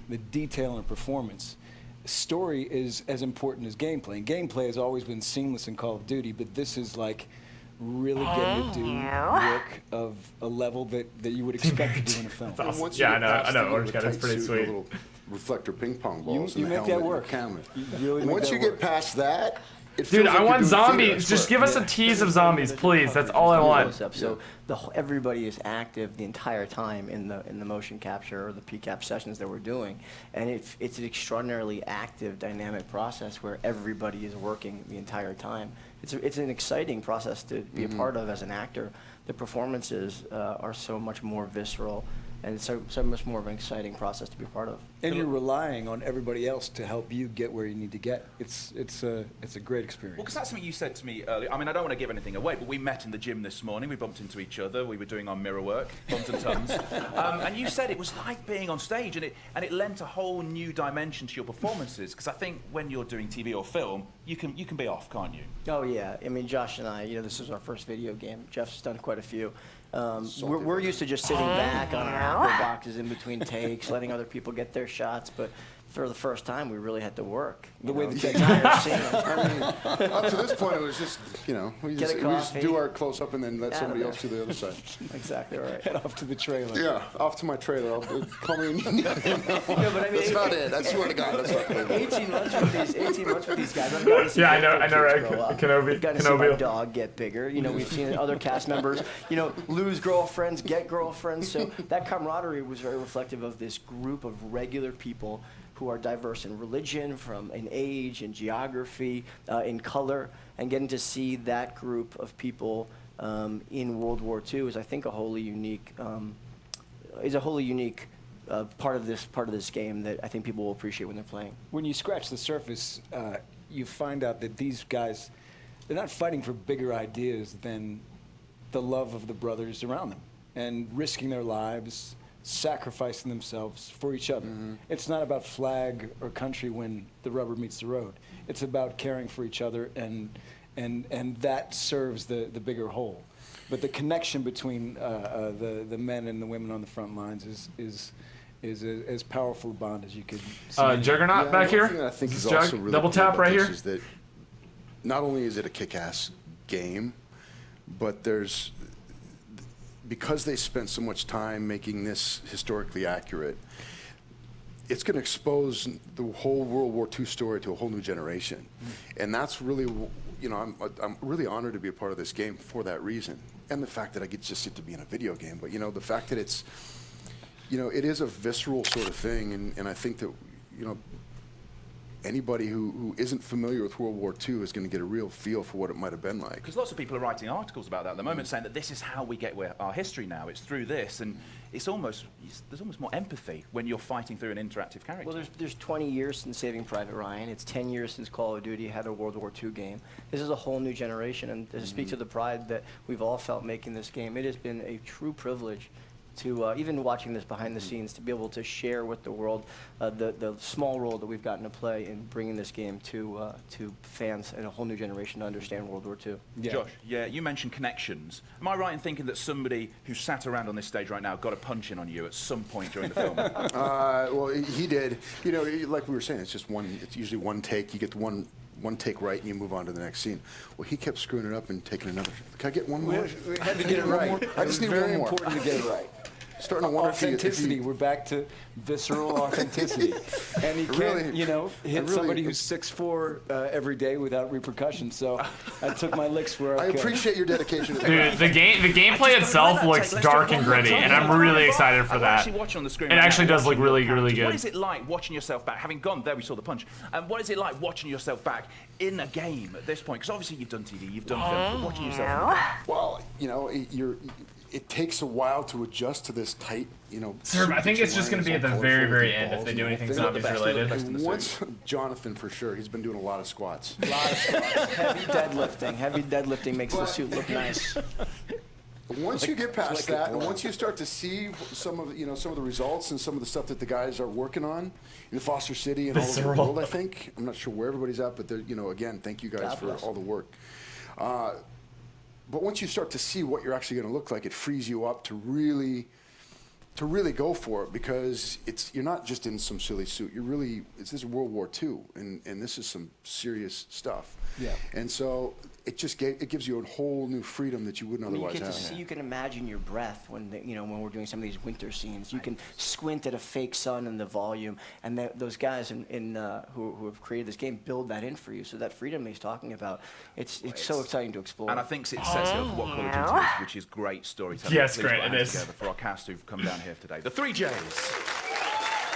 the detail and performance. Story is as important as gameplay. And gameplay has always been seamless in Call of Duty, but this is like really getting to do work of a level that you would expect to do in a film. That's awesome. And once Yeah, you get I past know, the Orange Guy, that's tight pretty suit and the sweet. little reflector ping pong balls You and the make that helmet work. and the camera. You really And make once that you work. get past that, it Dude, feels like I you're want doing theater, zombies. I Just swear. give us a tease of zombies, please. That's all I want. So everybody is active the entire time in the motion capture or the PCAP sessions that we're doing, and it's an extraordinarily active, dynamic process where everybody is working the entire time. It's an exciting process to be a part of as an actor. The performances are so much more visceral, and it's so much more of an exciting process to be a part of. And you're relying on everybody else to help you get where you need to get. It's a great experience. Well, because that's something you said to me earlier. I mean, I don't want to give anything away, but we met in the gym this morning. We bumped into each other. We were doing our mirror work, bumps and tons. And you said it was like being on stage, and it lent a whole new dimension to your performances. Because I think when you're doing TV or film, you can be off, can't you? Oh yeah, I mean, Josh and I, this is our first video game. Jeff's done quite a few. We're used to just sitting back on our apple boxes in between takes, letting other people get their shots, but for the first time, we really had to work. The way the entire scene. I mean, up to this point, it was just, we just do our close-up and then let somebody else do the other side. Exactly right. Head off to the trailer. Yeah, off to my trailer. Call me when you need it. But I mean, That's not it. I swear to God, that's not it. 18 months with these guys. I've gotten to see Yeah, I their know, kids right? grow up. Kenobi. I've gotten to see my dog get bigger. We've seen other cast members, lose girlfriends, get girlfriends. So that camaraderie was very reflective of this group of regular people who are diverse in religion, in age, in geography, in color, and getting to see that group of people in World War II is, I think, a wholly unique part of this game that I think people will appreciate when they're playing. When you scratch the surface, you find out that these guys, they're not fighting for bigger ideas than the love of the brothers around them and risking their lives, sacrificing themselves for each other. It's not about flag or country when the rubber meets the road. It's about caring for each other, and that serves the bigger whole. But the connection between the men and the women on the front lines is as powerful a bond as you could see. Juggernaut back here. One thing that I think is Jug, also really double cool tap about right this here. is that not only is it a kick-ass game, but because they spent so much time making this historically accurate, it's going to expose the whole World War II story to a whole new generation. And that's really, I'm really honored to be a part of this game for that reason. And the fact that I get just to be in a video game. But, the fact that it's, it is a visceral sort of thing. And I think that, anybody who isn't familiar with World War II is going to get a real feel for what it might have been like. Because lots of people are writing articles about that at the moment, saying that this is how we get our history now. It's through this, and there's almost more empathy when you're fighting through an interactive character. Well, there's 20 years since Saving Private Ryan. It's 10 years since Call of Duty had a World War II game. This is a whole new generation, and to speak to the pride that we've all felt making this game, it has been a true privilege to, even watching this behind the scenes, to be able to share with the world the small role that we've gotten to play in bringing this game to fans and a whole new generation to understand World War II. Yeah. Josh, you mentioned connections. Am I right in thinking that somebody who sat around on this stage right now got a punch in on you at some point during the film? Well, he did. Like we were saying, it's usually one take. You get one take right and you move on to the next scene. Well, he kept screwing it up and taking another. Can I get one more? We had to get it right. I just need one more. Very important to get it right. Starting to wonder authenticity. We're back to visceral authenticity, and you can't, hit somebody who's 6'4" every day without repercussions. So I took my licks where I could. I appreciate your dedication. Dude, the gameplay itself looks dark and gritty, and I'm really excited for that. It actually does look really, really good. What is it like watching yourself back? Having gone there, we saw the punch. What is it like watching yourself back in a game at this point? Because obviously you've done TV, you've done film, but watching yourself. Well, it takes a while to adjust to this tight, Sir, I think it's just going to be at the very, very end if they do anything zombies related. Once Jonathan, for sure, he's been doing a lot of squats. Heavy deadlifting. Heavy deadlifting makes the suit look nice. Once you get past that, and once you start to see some of the results and some of the stuff that the guys are working on in Foster City and all over the world, I think. I'm not sure where everybody's at, but again, thank you guys for all the work. But once you start to see what you're actually going to look like, it frees you up to really to really go for it, because you're not just in some silly suit. This is World War II, and this is some serious stuff. Yeah. And so it gives you a whole new freedom that you wouldn't otherwise you get have. to see, you can imagine your breath when when we're doing some of these winter scenes. You can squint at a fake sun and the volume, and those guys who have created this game build that in for you. So that freedom he's talking about, it's so exciting to explore. And I think it sets up what Call of Duty is, which is great storytelling. Yes, Please great, put it hands is. together for our cast who've come down here today. The 3 J's.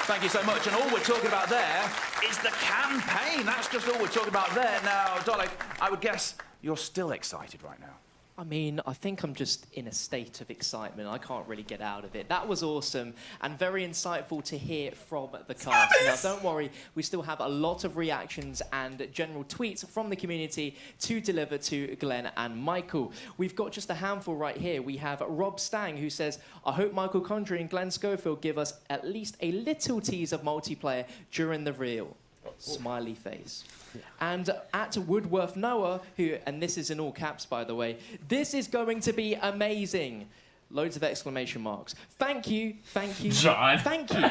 Thank you so much. And all we're talking about there is the campaign. That's just all we're talking about there. Now, Dolly, I would guess you're still excited right now. I mean, I think I'm just in a state of excitement. I can't really get out of it. That was awesome and very insightful to hear from the cast. Now, don't worry, we still have a lot of reactions and general tweets from the community to deliver to Glenn and Michael. We've got just a handful right here. We have Rob Stang, who says, I hope Michael Condrey and Glenn Schofield give us at least a little tease of multiplayer during the reveal. Smiley face. Yeah. And at Woodworth Noah, and this is in all caps, by the way, this is going to be amazing. Loads of exclamation marks. Thank you, John. Thank you.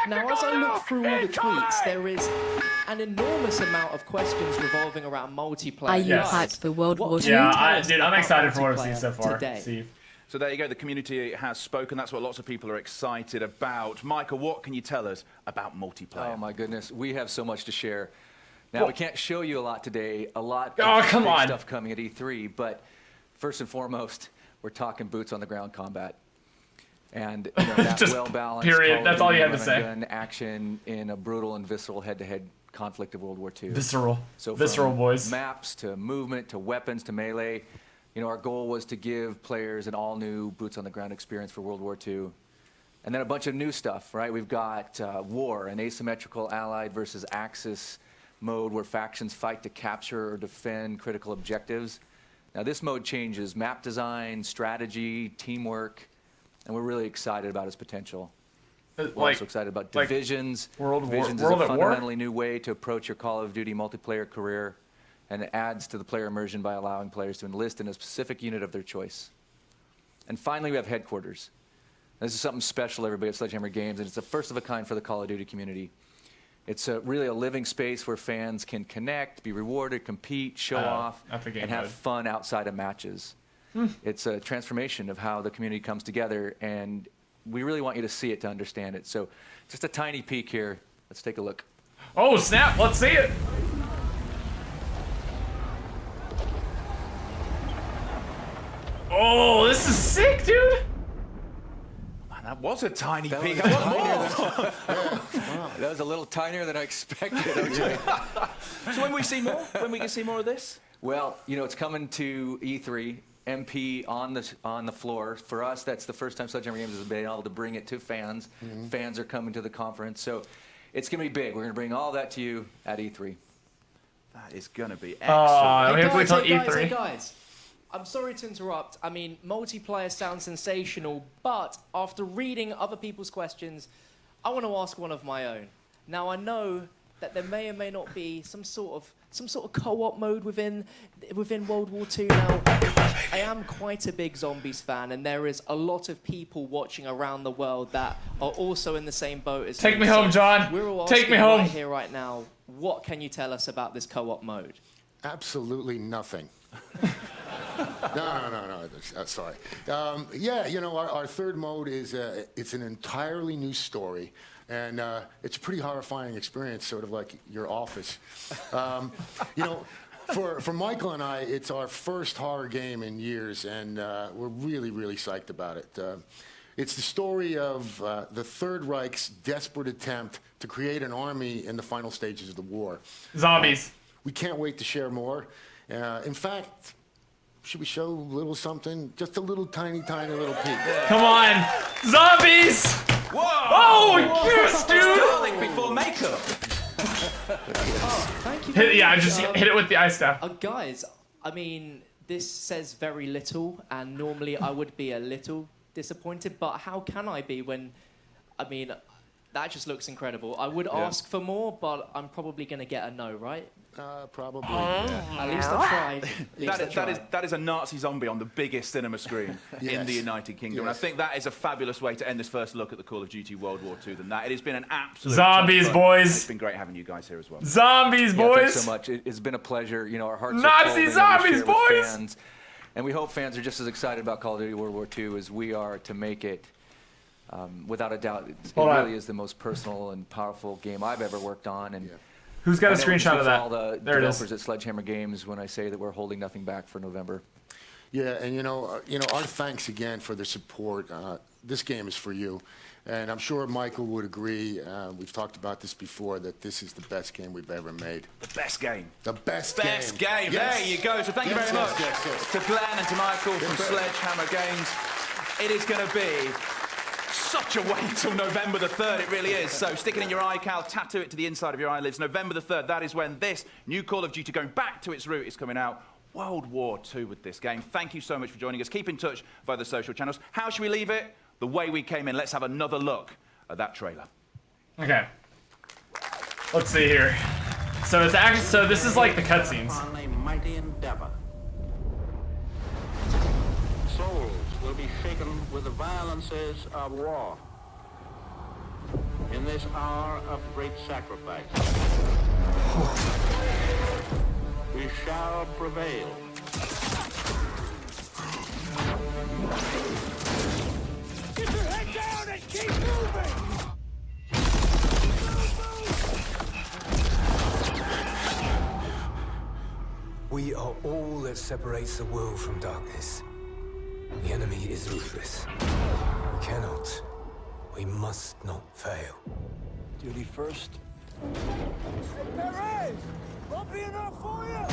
Now, as I look through all the tweets, there is an enormous amount of questions revolving around multiplayer. Are you hyped for World War II? Yeah, dude, I'm excited for what I've seen so far. Steve. So there you go, the community has spoken. That's what lots of people are excited about. Michael, what can you tell us about multiplayer? Oh my goodness, we have so much to share. Now, we can't show you a lot today, a lot of big on. stuff coming at E3, but first and foremost, we're talking boots on the ground combat. And that well-balanced period. That's all you had to say. gun action in a brutal and visceral head-to-head conflict of World War II. Visceral. So visceral, from boys. Maps to movement to weapons to melee. Our goal was to give players an all-new boots-on-the-ground experience for World War II. And then a bunch of new stuff, right? We've got War, an asymmetrical Allied versus Axis mode where factions fight to capture or defend critical objectives. Now, this mode changes map design, strategy, teamwork, and we're really excited about its potential. We're also excited about Divisions. Divisions is a fundamentally new way to approach your Call of Duty multiplayer career, and it adds to the player immersion by allowing players to enlist in a specific unit of their choice. And finally, we have Headquarters. This is something special, everybody, at Sledgehammer Games, and it's the first of a kind for the Call of Duty community. It's really a living space where fans can connect, be rewarded, compete, show off, and have fun outside of matches. It's a transformation of how the community comes together, and we really want you to see it to understand it. So just a tiny peek here. Let's take a look. Oh, snap. Let's see it. Oh, this is sick, dude. Man, that was a tiny peek. That was a little tinier than I expected, OJ. So when we see more? When we can see more of this? Well, it's coming to E3. MP on the floor. For us, that's the first time Sledgehammer Games has been able to bring it to fans. Fans are coming to the conference. So it's going to be big. We're going to bring all that to you at E3. That is going to be excellent. We have to wait till E3. Hey guys, I'm sorry to interrupt. I mean, multiplayer sounds sensational, but after reading other people's questions, I want to ask one of my own. Now, I know that there may or may not be some sort of co-op mode within World War II. Now, I am quite a big Zombies fan, and there is a lot of people watching around the world that are also in the same boat as me. Take me home, John. We're all Take me home. right here, right now. What can you tell us about this co-op mode? Absolutely nothing. No. Sorry. Our third mode is it's an entirely new story. And it's a pretty horrifying experience, sort of like your office. For Michael and I, it's our first horror game in years, and we're really, really psyched about it. It's the story of the Third Reich's desperate attempt to create an army in the final stages of the war. Zombies. We can't wait to share more. In fact, should we show a little something? Just a little tiny little peek. Come on. Zombies! Whoa! Oh, yes, dude! Starling before makeup. Thank you. Just hit it with the ice staff. Guys, I mean, this says very little, and normally I would be a little disappointed, but how can I be when, I mean, That just looks incredible. I would ask for more, but I'm probably going to get a no, right? Probably. At least I tried. That is a Nazi zombie on the biggest cinema screen in Yes. the United Kingdom. And I think that is a fabulous way to end this first look at the Call of Duty World War II than that. It has been an absolute Zombies, ton of fun, boys. and it's been great having you guys here as well. Zombies, Yeah, boys. thanks so much. It's been a pleasure. You know, our hearts Nazi are full. We zombies, share it with boys. fans. And we hope fans are just as excited about Call of Duty World War II as we are to make it. Without a doubt, it Hold on. really is the most personal and powerful game I've ever worked on. And Who's got a I know we screenshot speak of for that? all the There it is. developers at Sledgehammer Games when I say that we're holding nothing back for November. Yeah, and our thanks again for the support. This game is for you, and I'm sure Michael would agree. We've talked about this before, that this is the best game we've ever made. The best game. The best game. Yes. There you go. So thank you Yes, very yes, much yes, yes. to Glenn and to Michael from Yes, sir. Sledgehammer Games. It is going to be such a wait till November the 3rd, it really is. So stick it in your iCal, tattoo it to the inside of your eyelids. November the 3rd, that is when this new Call of Duty, going back to its root, is coming out. World War II with this game. Thank you so much for joining us. Keep in touch via the social channels. How should we leave it? The way we came in. Let's have another look at that trailer. Okay. Let's see here. So it's actually, so this is like the cutscenes. On a mighty endeavor. Souls will be shaken with the violences of war. In this hour of great sacrifice, we shall prevail. Get your head down and keep moving! We are all that separates the world from darkness. The enemy is ruthless. We cannot, we must not fail. Duty first. Perez! Bumpy enough for you?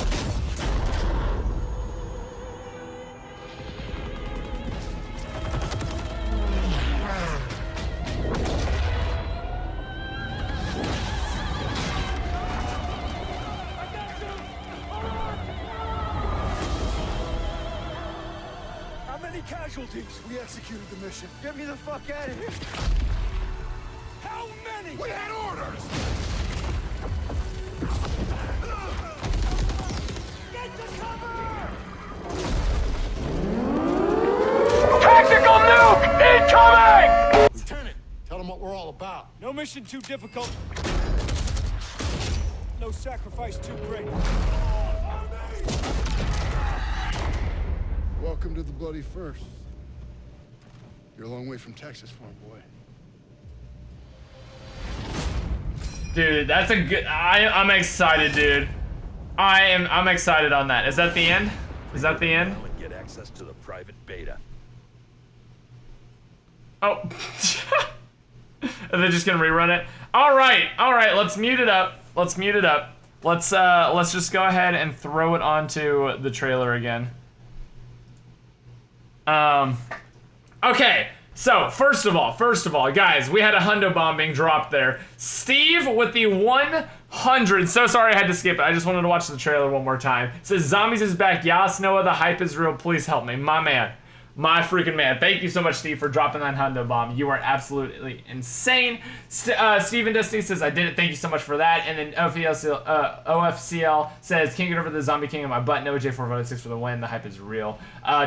How many casualties? We executed the mission. Get me the fuck out of here! How many? We had orders! Get to cover! Tactical nuke incoming! Lieutenant, tell them what we're all about. No mission too difficult. No sacrifice too great. Welcome to the bloody first. You're a long way from Texas, farm boy. Dude, that's a good. I'm excited, dude. I'm excited on that. Is that the end? Is that the end? And get access to the private beta. Oh. Are they just gonna rerun it? All right. Let's mute it up. Let's just go ahead and throw it onto the trailer again. Okay. So first of all, guys, we had a hundo bomb being dropped there. Steve with the 100. So sorry I had to skip it. I just wanted to watch the trailer one more time. It says Zombies is back. Yas Noah, the hype is real. Please help me, my man. My freaking man. Thank you so much, Steve, for dropping that hundo bomb. You are absolutely insane. Steven Destiny says, I did it. Thank you so much for that. And then OFCL says, can't get over the zombie king on my butt. No J4 voted 6 for the win. The hype is real.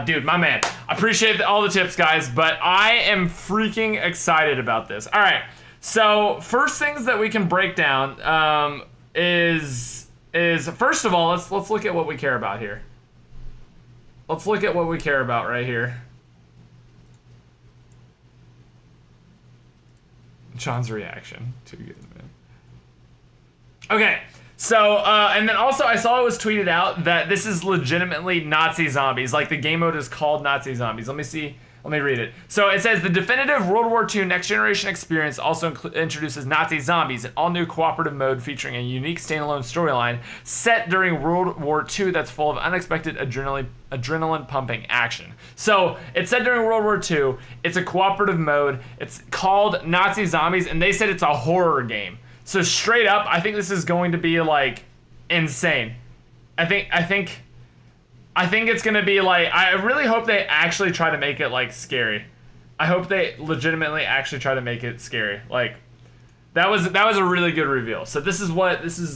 Dude, my man. I appreciate all the tips, guys, but I am freaking excited about this. All right. So first things that we can break down is first of all, let's look at what we care about here. Let's look at what we care about right here. John's reaction. Too good, man. Okay, so, and then also I saw it was tweeted out that this is legitimately Nazi zombies. Like, the game mode is called Nazi Zombies. Let me see. Let me read it. So it says, the definitive World War II Next Generation experience also introduces Nazi Zombies, an all-new cooperative mode featuring a unique standalone storyline set during World War II that's full of unexpected adrenaline-pumping action. So it's set during World War II. It's a cooperative mode. It's called Nazi Zombies, and they said it's a horror game. So straight up, I think this is going to be, like, insane. I think it's gonna be like, I really hope they actually try to make it like scary. I hope they legitimately actually try to make it scary. Like, That was a really good reveal. So this is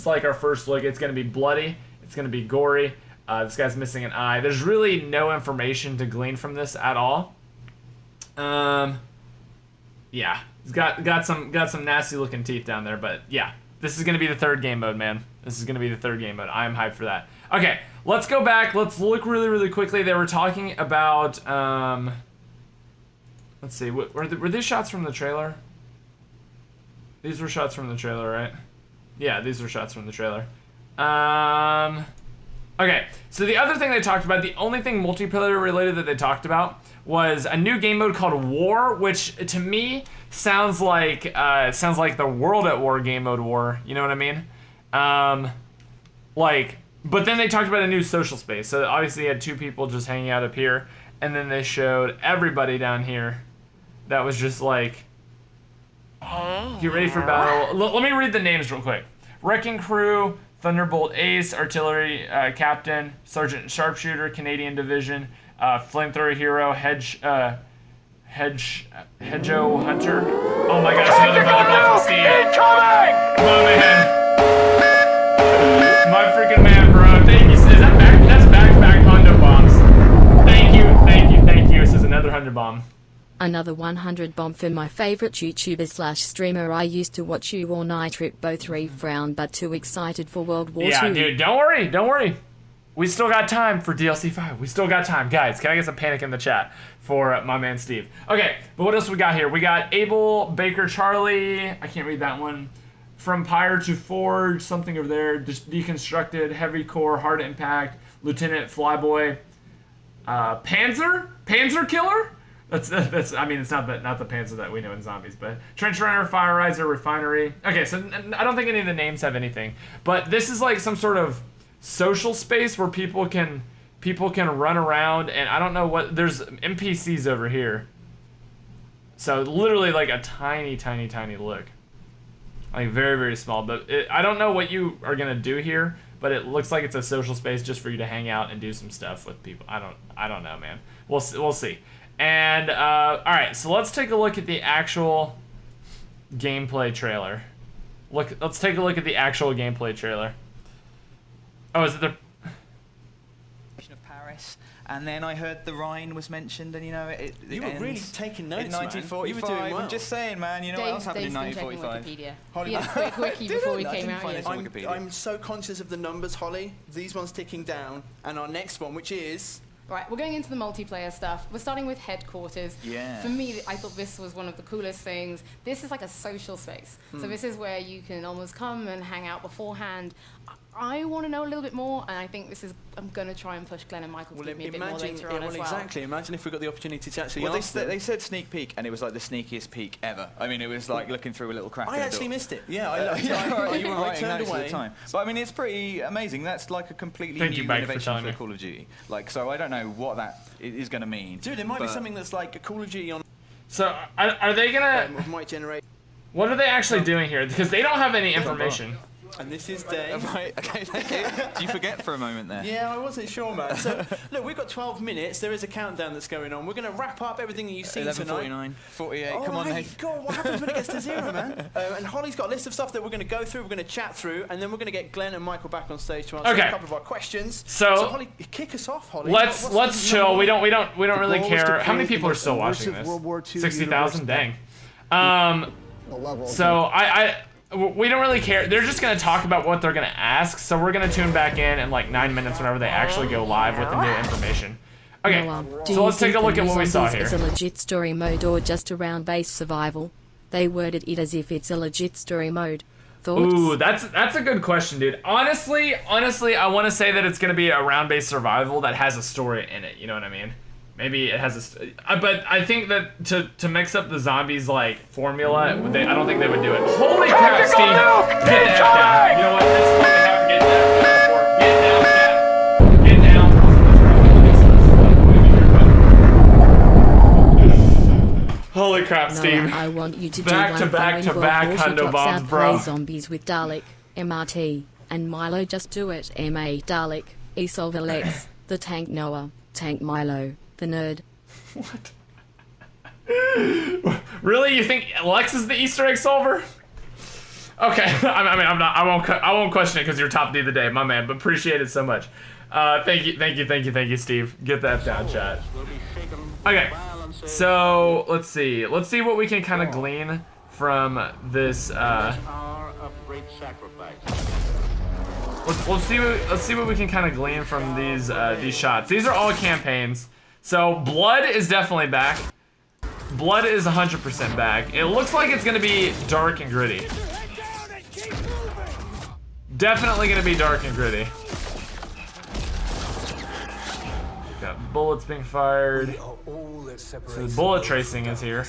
like our first look. It's gonna be bloody. It's gonna be gory. This guy's missing an eye. There's really no information to glean from this at all. Yeah, he's got some nasty looking teeth down there. But yeah, this is gonna be the third game mode, man. This is gonna be the third game mode. I am hyped for that. Okay, let's go back. Let's look really quickly. They were talking about let's see. Were these shots from the trailer? These were shots from the trailer, right? Yeah, these were shots from the trailer. Okay, so the other thing they talked about, the only thing multiplayer related that they talked about was a new game mode called War, which to me sounds like the World at War game mode War. You know what I mean? But then they talked about a new social space. So obviously you had two people just hanging out up here, and then they showed everybody down here. That was just like, get ready for battle. Let me read the names real quick. Wrecking Crew, Thunderbolt Ace, Artillery Captain, Sergeant Sharpshooter, Canadian Division, Flamethrower Hero, Hedgeo Hunter. Oh my gosh, another Thunderbolt from Steve. Incoming! My man. My freaking man, bro. Thank you. Is that back? That's back-to-back Hundo bombs. Thank you. This is another 100 bomb. Another 100 bomb for my favorite YouTuber/streamer. I used to watch you all night. Rip both 3 frown, but too excited for World War II. Yeah, dude, don't worry. We still got time for DLC 5. We still got time. Guys, can I get some panic in the chat for my man Steve? Okay, but what else we got here? We got Abel, Baker, Charlie. I can't read that one. From Pyre to Forge, something over there. Deconstructed, Heavy Core, Hard Impact, Lieutenant Flyboy. Panzer Killer? That's I mean, it's not the Panzer that we know in zombies, but Trench Runner, Fire Riser, Refinery. Okay, so I don't think any of the names have anything, but this is like some sort of social space where people can run around, and I don't know what, there's NPCs over here. So literally like a tiny look, like very small. But I don't know what you are gonna do here, but it looks like it's a social space just for you to hang out and do some stuff with people. I don't know, man. We'll see. And all right, so let's take a look at the actual gameplay trailer. Let's take a look at the actual gameplay trailer. Oh, is it the of Paris? And then I heard the Rhine was mentioned, and you know you were really taking notes, in 1945. You were doing well. I'm just saying, man. You know what else happened in 1945? Holly, quick wiki before we came out here. I'm so conscious of the numbers, Holly. These ones ticking down, and our next one, which is. Right, we're going into the multiplayer stuff. We're starting with headquarters. Yeah. For me, I thought this was one of the coolest things. This is like a social space. So this is where you can almost come and hang out beforehand. I want to know a little bit more, and I think I'm going to try and push Glenn and Michael to give me a bit more later on as well. Exactly. Imagine if we got the opportunity to actually ask them. They said sneak peek, and it was like the sneakiest peek ever. I mean, it was like looking through a little crack in the door. I actually missed it. Yeah, you were writing notes all the time. But I mean, it's pretty amazing. That's like a completely new innovation for Call of Duty. Like, so I don't know what that is going to mean. Dude, it might be something that's like a Call of Duty on. So are they gonna? Might generate. What are they actually doing here? Because they don't have any information. And this is Dave. Right, okay, thank you. Do you forget for a moment there? Yeah, I wasn't sure, man. So, look, we've got 12 minutes. There is a countdown that's going on. We're going to wrap up everything that you've seen 11:49, 48, come on, Dave. God, what happens when it gets to 0, man? And Holly's got a list of stuff that we're going to go through, we're going to chat through, and then we're going to get Glenn and Michael back on stage to answer a couple of our questions. So Holly, kick us off, Holly. Let's chill. We don't really care. How many people are still watching this? 60,000? Dang. So we don't really care. They're just gonna talk about what they're gonna ask. So we're gonna tune back in like 9 minutes whenever they actually go live with the new information. Okay, so let's take a look at what we saw here. Is a legit story mode or just a round-based survival? They worded it as if it's a legit story mode. Thoughts? Ooh, that's a good question, dude. Honestly, I want to say that it's gonna be a round-based survival that has a story in it. You know what I mean? Maybe it has a, but I think that to mix up the zombies like formula, I don't think they would do it. Holy crap, Steve! Get the F down. You know what? This is what they have to get down for. Get down, Get down. Holy crap, Steve! I want you to back do to back Hundo bombs, bro. Play zombies with Dalek, MRT, and Milo. Just do it. MA Dalek, Esolver Lex, the Tank Noah, Tank Milo. The nerd. What? Really? You think Lex is the Easter egg solver? Okay, I won't question it because you're top D of the day, my man. But appreciate it so much. Thank you, Steve. Get that down, chat. Okay, so let's see what we can kind of glean from this. Let's see what we can kind of glean from these shots. These are all campaigns. So blood is definitely back. Blood is 100% back. It looks like it's gonna be dark and gritty. Definitely gonna be dark and gritty. Got bullets being fired. So the bullet tracing is here.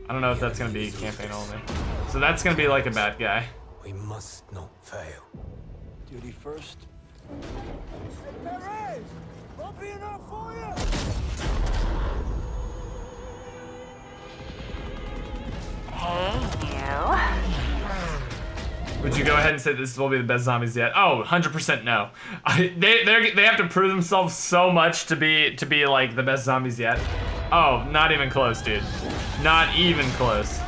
I don't know if that's gonna be campaign only. So that's gonna be like a bad guy. We must not fail. Duty first. Perez! Won't be enough for you! Hey, Would you go ahead and say this will be the best zombies yet? Oh, 100% no. They have to prove themselves so much to be like the best zombies yet. Oh, not even close, dude. Not even close.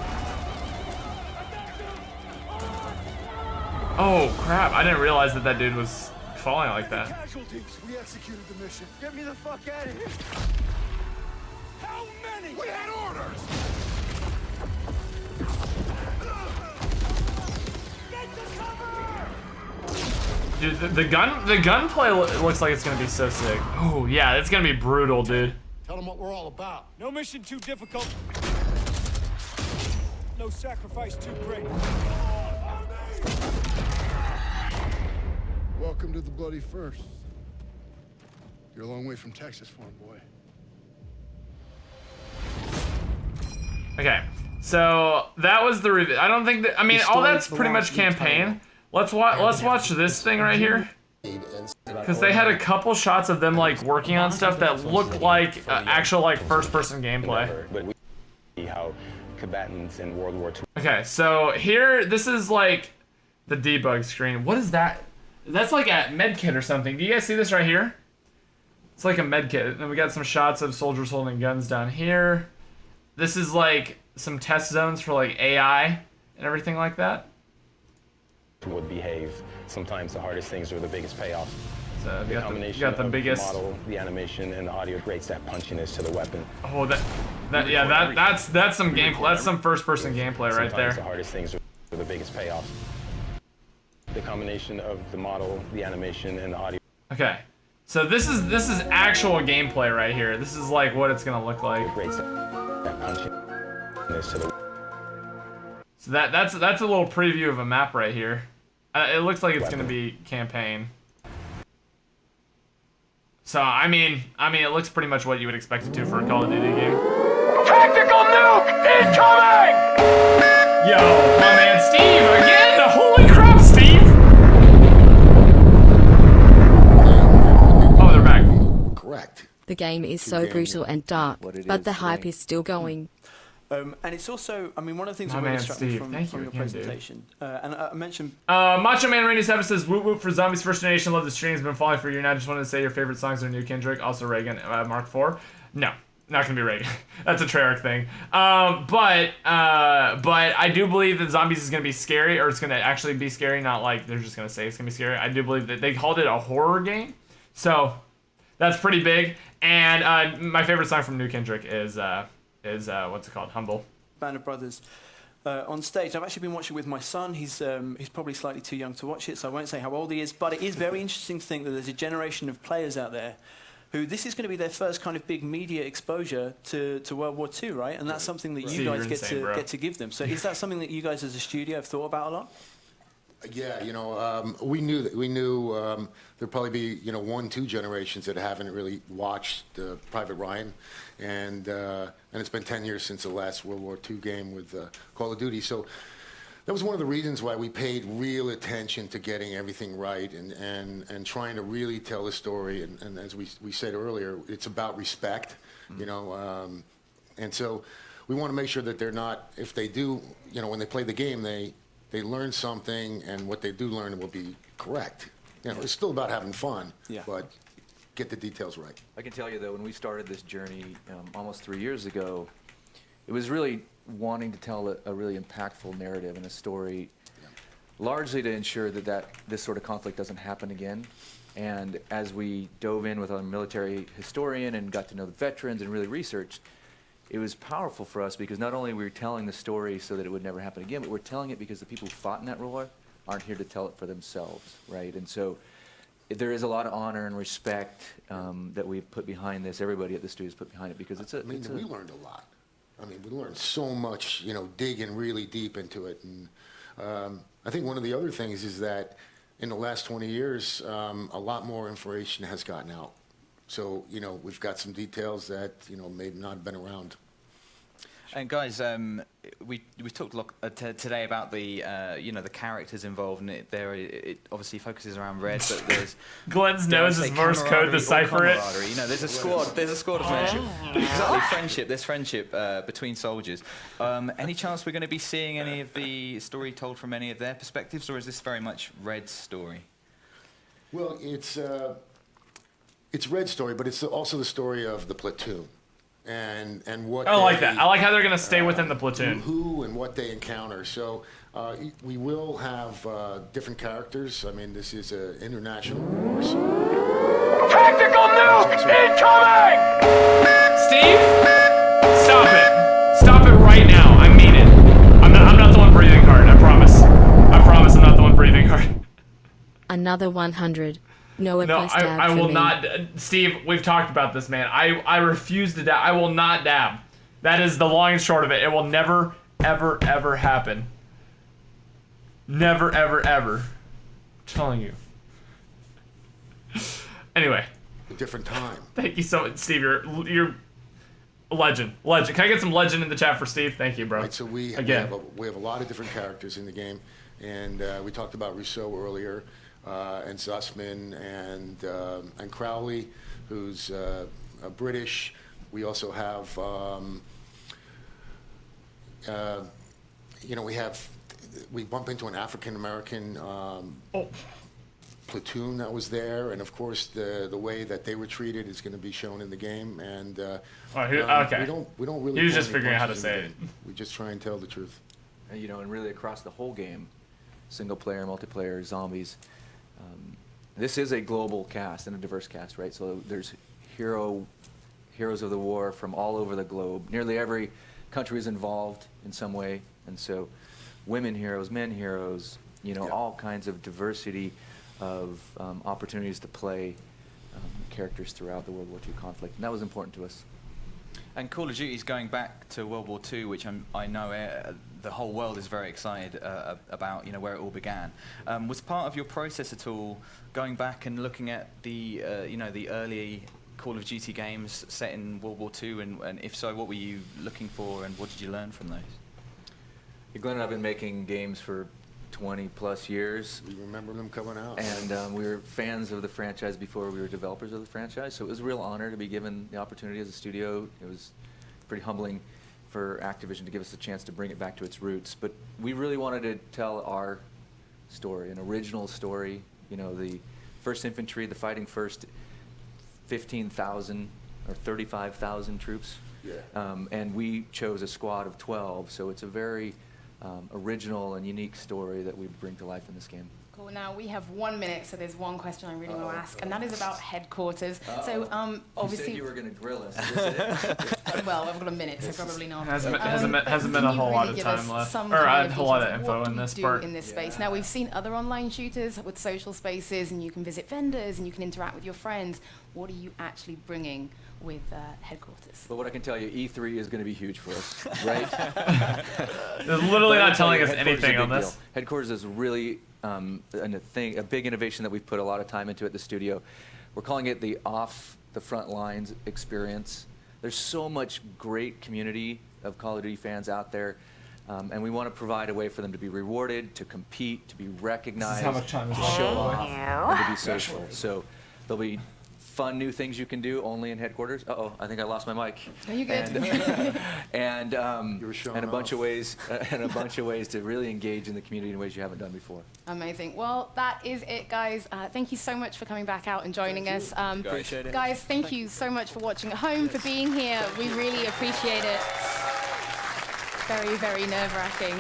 Oh crap! I didn't realize that dude was falling like that. Casualties. We executed the mission. Get me the fuck out of here. How many? We had orders. Dude, the gunplay looks like it's gonna be so sick. Oh yeah, it's gonna be brutal, dude. Tell them what we're all about. No mission too difficult. No sacrifice too great. Welcome to the bloody first. You're a long way from Texas for him, boy. Okay, so that was the review. I don't think that. I mean, all that's pretty much campaign. Let's watch this thing right here. Because they had a couple shots of them like working on stuff that looked like actual like first-person gameplay. But we see how combatants in World War II. Okay, so here, this is like the debug screen. What is that? That's like a med kit or something. Do you guys see this right here? It's like a med kit. And we got some shots of soldiers holding guns down here. This is like some test zones for like AI and everything like that. Would behave. Sometimes the hardest things are the biggest payoffs. So the combination got the of biggest the model, the animation, and the audio creates that punchiness to the weapon. Oh, that's some gameplay. That's some first-person gameplay right there. Sometimes the hardest things are the biggest payoffs. The combination of the model, the animation, and the audio. Okay, so this is actual gameplay right here. This is like what it's gonna look like. Creates that punchiness to the. So that's a little preview of a map right here. It looks like it's gonna be campaign. So I mean, it looks pretty much what you would expect it to for a Call of Duty game. Tactical nuke incoming! Yo, my man Steve again! Holy crap, Steve! Oh, they're back. Correct. The game is so brutal and dark, but the hype is still going. And it's also, I mean, one of the things My that really man, struck me Steve. from Thank your you again, presentation, and I mentioned... Macho Man Rainy 7 says, whoop whoop for Zombies First Nation, love the streams, been following for a year now, just wanted to say your favorite songs are New Kendrick, also Reagan, Mark IV. No, not gonna be Reagan. That's a Treyarch thing. But I do believe that Zombies is gonna be scary, or it's gonna actually be scary, not like they're just gonna say it's gonna be scary. I do believe that they called it a horror game, so that's pretty big. And my favorite song from New Kendrick is what's it called? Humble. Band of Brothers on stage. I've actually been watching with my son. He's probably slightly too young to watch it, so I won't say how old he is, but it is very interesting to think that there's a generation of players out there who this is going to be their first kind of big media exposure to World War II, right? And that's something that you guys get to give them. So is that something that you guys as a studio have thought about a lot? Yeah, you know, we knew there'd probably be 1-2 generations that haven't really watched Private Ryan, and it's been 10 years since the last World War II game with Call of Duty. So that was one of the reasons why we paid real attention to getting everything right and trying to really tell the story. And as we said earlier, it's about respect, you know, and so we want to make sure that they're not, if they do, when they play the game, they learn something, and what they do learn will be correct. It's still about having fun, but get the details right. I can tell you, though, when we started this journey almost 3 years ago, it was really wanting to tell a really impactful narrative and a story largely to ensure that this sort of conflict doesn't happen again. And as we dove in with our military historian and got to know the veterans and really researched, it was powerful for us because not only were we telling the story so that it would never happen again, but we're telling it because the people who fought in that war aren't here to tell it for themselves, right? And so there is a lot of honor and respect that we've put behind this. Everybody at the studio has put behind it because I mean, we learned a lot. I mean, we learned so much, you know, digging really deep into it. And I think one of the other things is that in the last 20 years, a lot more information has gotten out. So, you know, we've got some details that, you know, may not have been around. And guys, we talked a lot today about the you know, the characters involved, and it obviously focuses around Red, but there's Glenn's knows his Morse code to cipher it. You know, there's a squad of friendship. Exactly, friendship. There's friendship between soldiers. Any chance we're going to be seeing any of the story told from any of their perspectives, or is this very much Red's story? Well, it's Red's story, but it's also the story of the platoon. And what I like that. I like how they're going to stay within the platoon. Who and what they encounter. So we will have different characters. I mean, this is an international war. So Tactical nuke incoming! Steve, stop it! Stop it right now. I mean it. I'm not the one breathing hard. I promise. I promise I'm not the one breathing hard. Another 100. No, I will not. Steve, we've talked about this, man. I refuse to dab. I will not dab. That is the long and short of it. It will never, ever, ever happen. Never, ever, ever. I'm telling you. Anyway. A different time. Thank you so much, Steve. You're a legend. Legend. Can I get some legend in the chat for Steve? Thank you, bro. Right, so we have a lot of different characters in the game, and we talked about Rousseau earlier. And Zussman and Crowley, who's British. We also have, you know, we bump into an African American platoon that was there, and of course the way that they were treated is going to be shown in the game. And okay, we don't really. He was just figuring out how to say it. We just try and tell the truth. And, you know, and really across the whole game, single player, multiplayer, zombies. This is a global cast and a diverse cast, right? So there's heroes of the war from all over the globe. Nearly every country is involved in some way, and so women heroes, men heroes, you know, all kinds of diversity of opportunities to play characters throughout the World War II conflict, and that was important to us. And Call of Duty is going back to World War II, which I know the whole world is very excited about, you know, where it all began. Was part of your process at all going back and looking at the, you know, the early Call of Duty games set in World War II, and if so, what were you looking for, and what did you learn from those? Yeah, Glenn and I have been making games for 20 plus years. We remember them coming out. And we were fans of the franchise before we were developers of the franchise, so it was a real honor to be given the opportunity as a studio. It was pretty humbling for Activision to give us a chance to bring it back to its roots. But we really wanted to tell our story, an original story. You know, the 1st Infantry, the fighting first 15,000 or 35,000 troops. Yeah. And we chose a squad of 12, so it's a very original and unique story that we bring to life in this game. Cool. Now we have 1 minute, so there's one question I really want to ask, and that is about headquarters. So obviously you said you were going to grill us. well, I've got a minute, so probably not. Hasn't been a whole lot of time left, or a whole lot of info in this part. In this space. Now we've seen other online shooters with social spaces, and you can visit vendors and you can interact with your friends. What are you actually bringing with headquarters? But what I can tell you, E3 is going to be huge for us, right? They're literally not telling us anything on this. Headquarters is really a big innovation that we've put a lot of time into at the studio. We're calling it the off the front lines experience. There's so much great community of Call of Duty fans out there, and we want to provide a way for them to be rewarded, to compete, to be recognized, to show off, and to be social. So there'll be fun new things you can do only in headquarters. Uh-oh, I think I lost my mic. Are you good? And a bunch of ways to really engage in the community in ways you haven't done before. Amazing. Well, that is it, guys. Thank you so much for coming back out and joining us. Appreciate it. Guys, thank you so much for watching at home, for being here. We really appreciate it. Very, very nerve-wracking.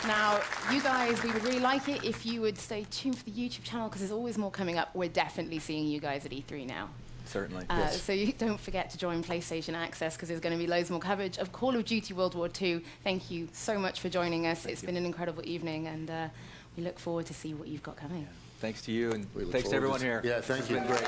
Now, you guys, we would really like it if you would stay tuned for the YouTube channel because there's always more coming up. We're definitely seeing you guys at E3 now. Certainly. So you don't forget to join PlayStation Access because there's going to be loads more coverage of Call of Duty World War II. Thank you so much for joining us. It's been an incredible evening, and we look forward to see what you've got coming. Thanks to you, and thanks to everyone here. Yeah, thank you. It's been great.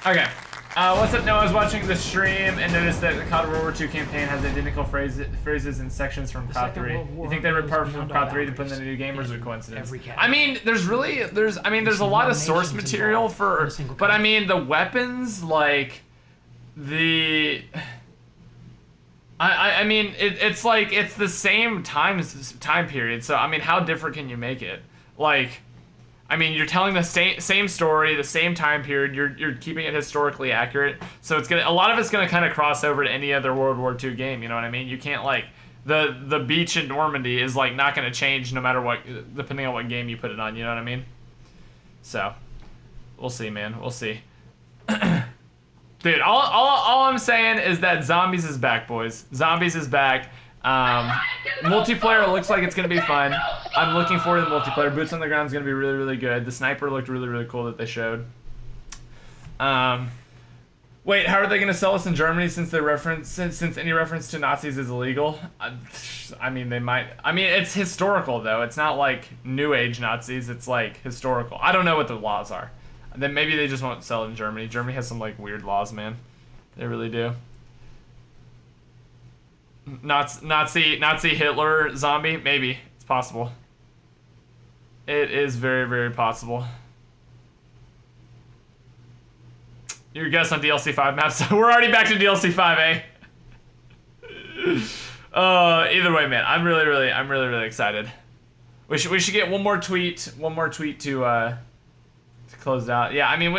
Okay. What's up? No, I was watching the stream and noticed that the Cod Ww2 campaign has identical phrases and sections from Cod 3. You think they ripped part from Cod 3 to put in the new game, or is it a coincidence? I mean, there's a lot of source material for, but I mean, the weapons, like, I mean, it's like, it's the same time period, so, I mean, how different can you make it? Like, I mean, you're telling the same story, the same time period. You're keeping it historically accurate. So it's a lot of it's gonna kind of cross over to any other World War II game. You know what I mean? You can't like the beach in Normandy is like not gonna change no matter what, depending on what game you put it on. You know what I mean? So we'll see, man. We'll see. Dude, all I'm saying is that Zombies is back, boys. Zombies is back. Multiplayer looks like it's gonna be fun. I'm looking forward to the multiplayer. Boots on the ground is gonna be really, really good. The sniper looked really, really cool that they showed. Wait, how are they gonna sell us in Germany since any reference to Nazis is illegal? I mean, they might. I mean, it's historical though. It's not like New Age Nazis. It's like historical. I don't know what the laws are. Then maybe they just won't sell it in Germany. Germany has some like weird laws, man. They really do. Nazi Hitler zombie? Maybe. It's possible. It is very, very possible. Your guess on DLC 5 maps? We're already back to DLC 5, eh? Either way, man, I'm really excited. We should get one more tweet to close out. Yeah, I mean,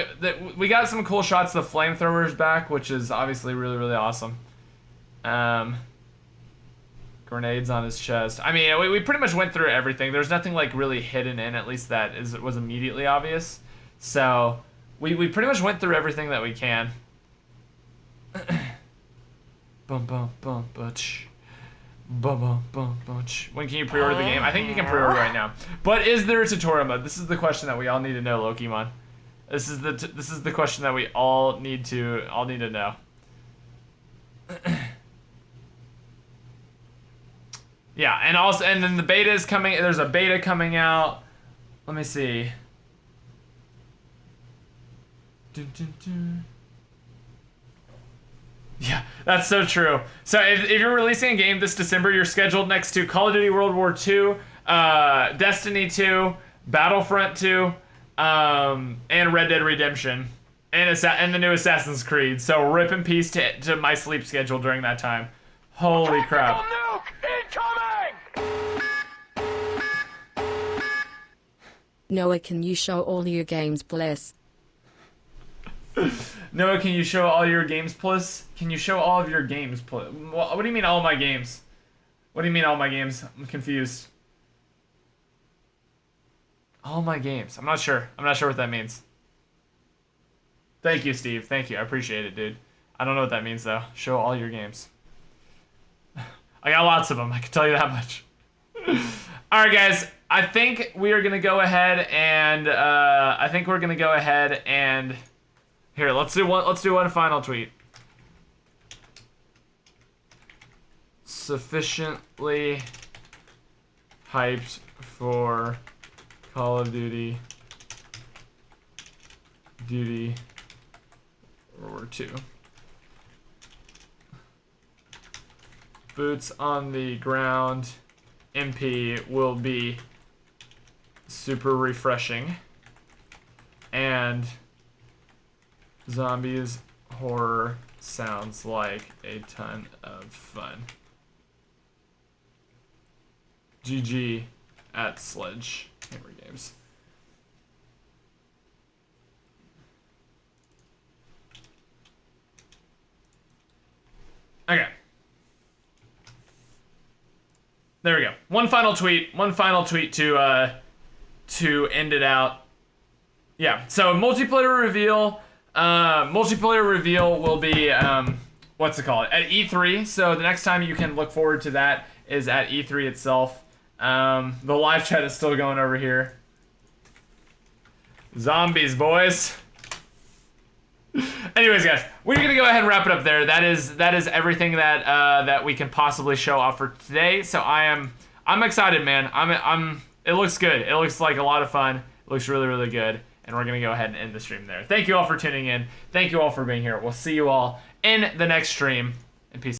we got some cool shots. The flamethrowers back, which is obviously really, really awesome. Grenades on his chest. I mean, we pretty much went through everything. There's nothing like really hidden in, at least that was immediately obvious. So we pretty much went through everything that we can. Bum bum bum butch. Bum bum bum butch. When can you pre-order the game? I think you can pre-order right now. But is there a tutorial mode? This is the question that we all need to know, Lokimon. This is the question that we all need to know. Yeah, and then the beta is coming. There's a beta coming out. Let me see. Yeah, that's so true. So if you're releasing a game this December, you're scheduled next to Call of Duty World War II, Destiny 2, Battlefront 2, and Red Dead Redemption, and the new Assassin's Creed. So rip in peace to my sleep schedule during that time. Holy crap. Noah, can you show all your games, please? Noah, can you show all your games, please? Can you show all of your games, please? What do you mean all my games? What do you mean all my games? I'm confused. All my games. I'm not sure. I'm not sure what that means. Thank you, Steve. Thank you. I appreciate it, dude. I don't know what that means, though. Show all your games. I got lots of them. I can tell you that much. All right, guys. I think we are gonna go ahead and here. Let's do one final tweet. Sufficiently hyped for Call of Duty World War II. Boots on the ground. MP will be super refreshing, and Zombies horror sounds like a ton of fun. GG at Sledgehammer Games. Okay. There we go. One final tweet to end it out. Yeah, so multiplayer reveal. Multiplayer reveal will be, what's it called? At E3. So the next time you can look forward to that is at E3 itself. The live chat is still going over here. Zombies, boys. Anyways, guys, we're gonna go ahead and wrap it up there. That is everything that that we can possibly show off for today. So I'm excited, man. It looks good. It looks like a lot of fun. It looks really, really good. And we're gonna go ahead and end the stream there. Thank you all for tuning in. Thank you all for being here. We'll see you all in the next stream. And peace.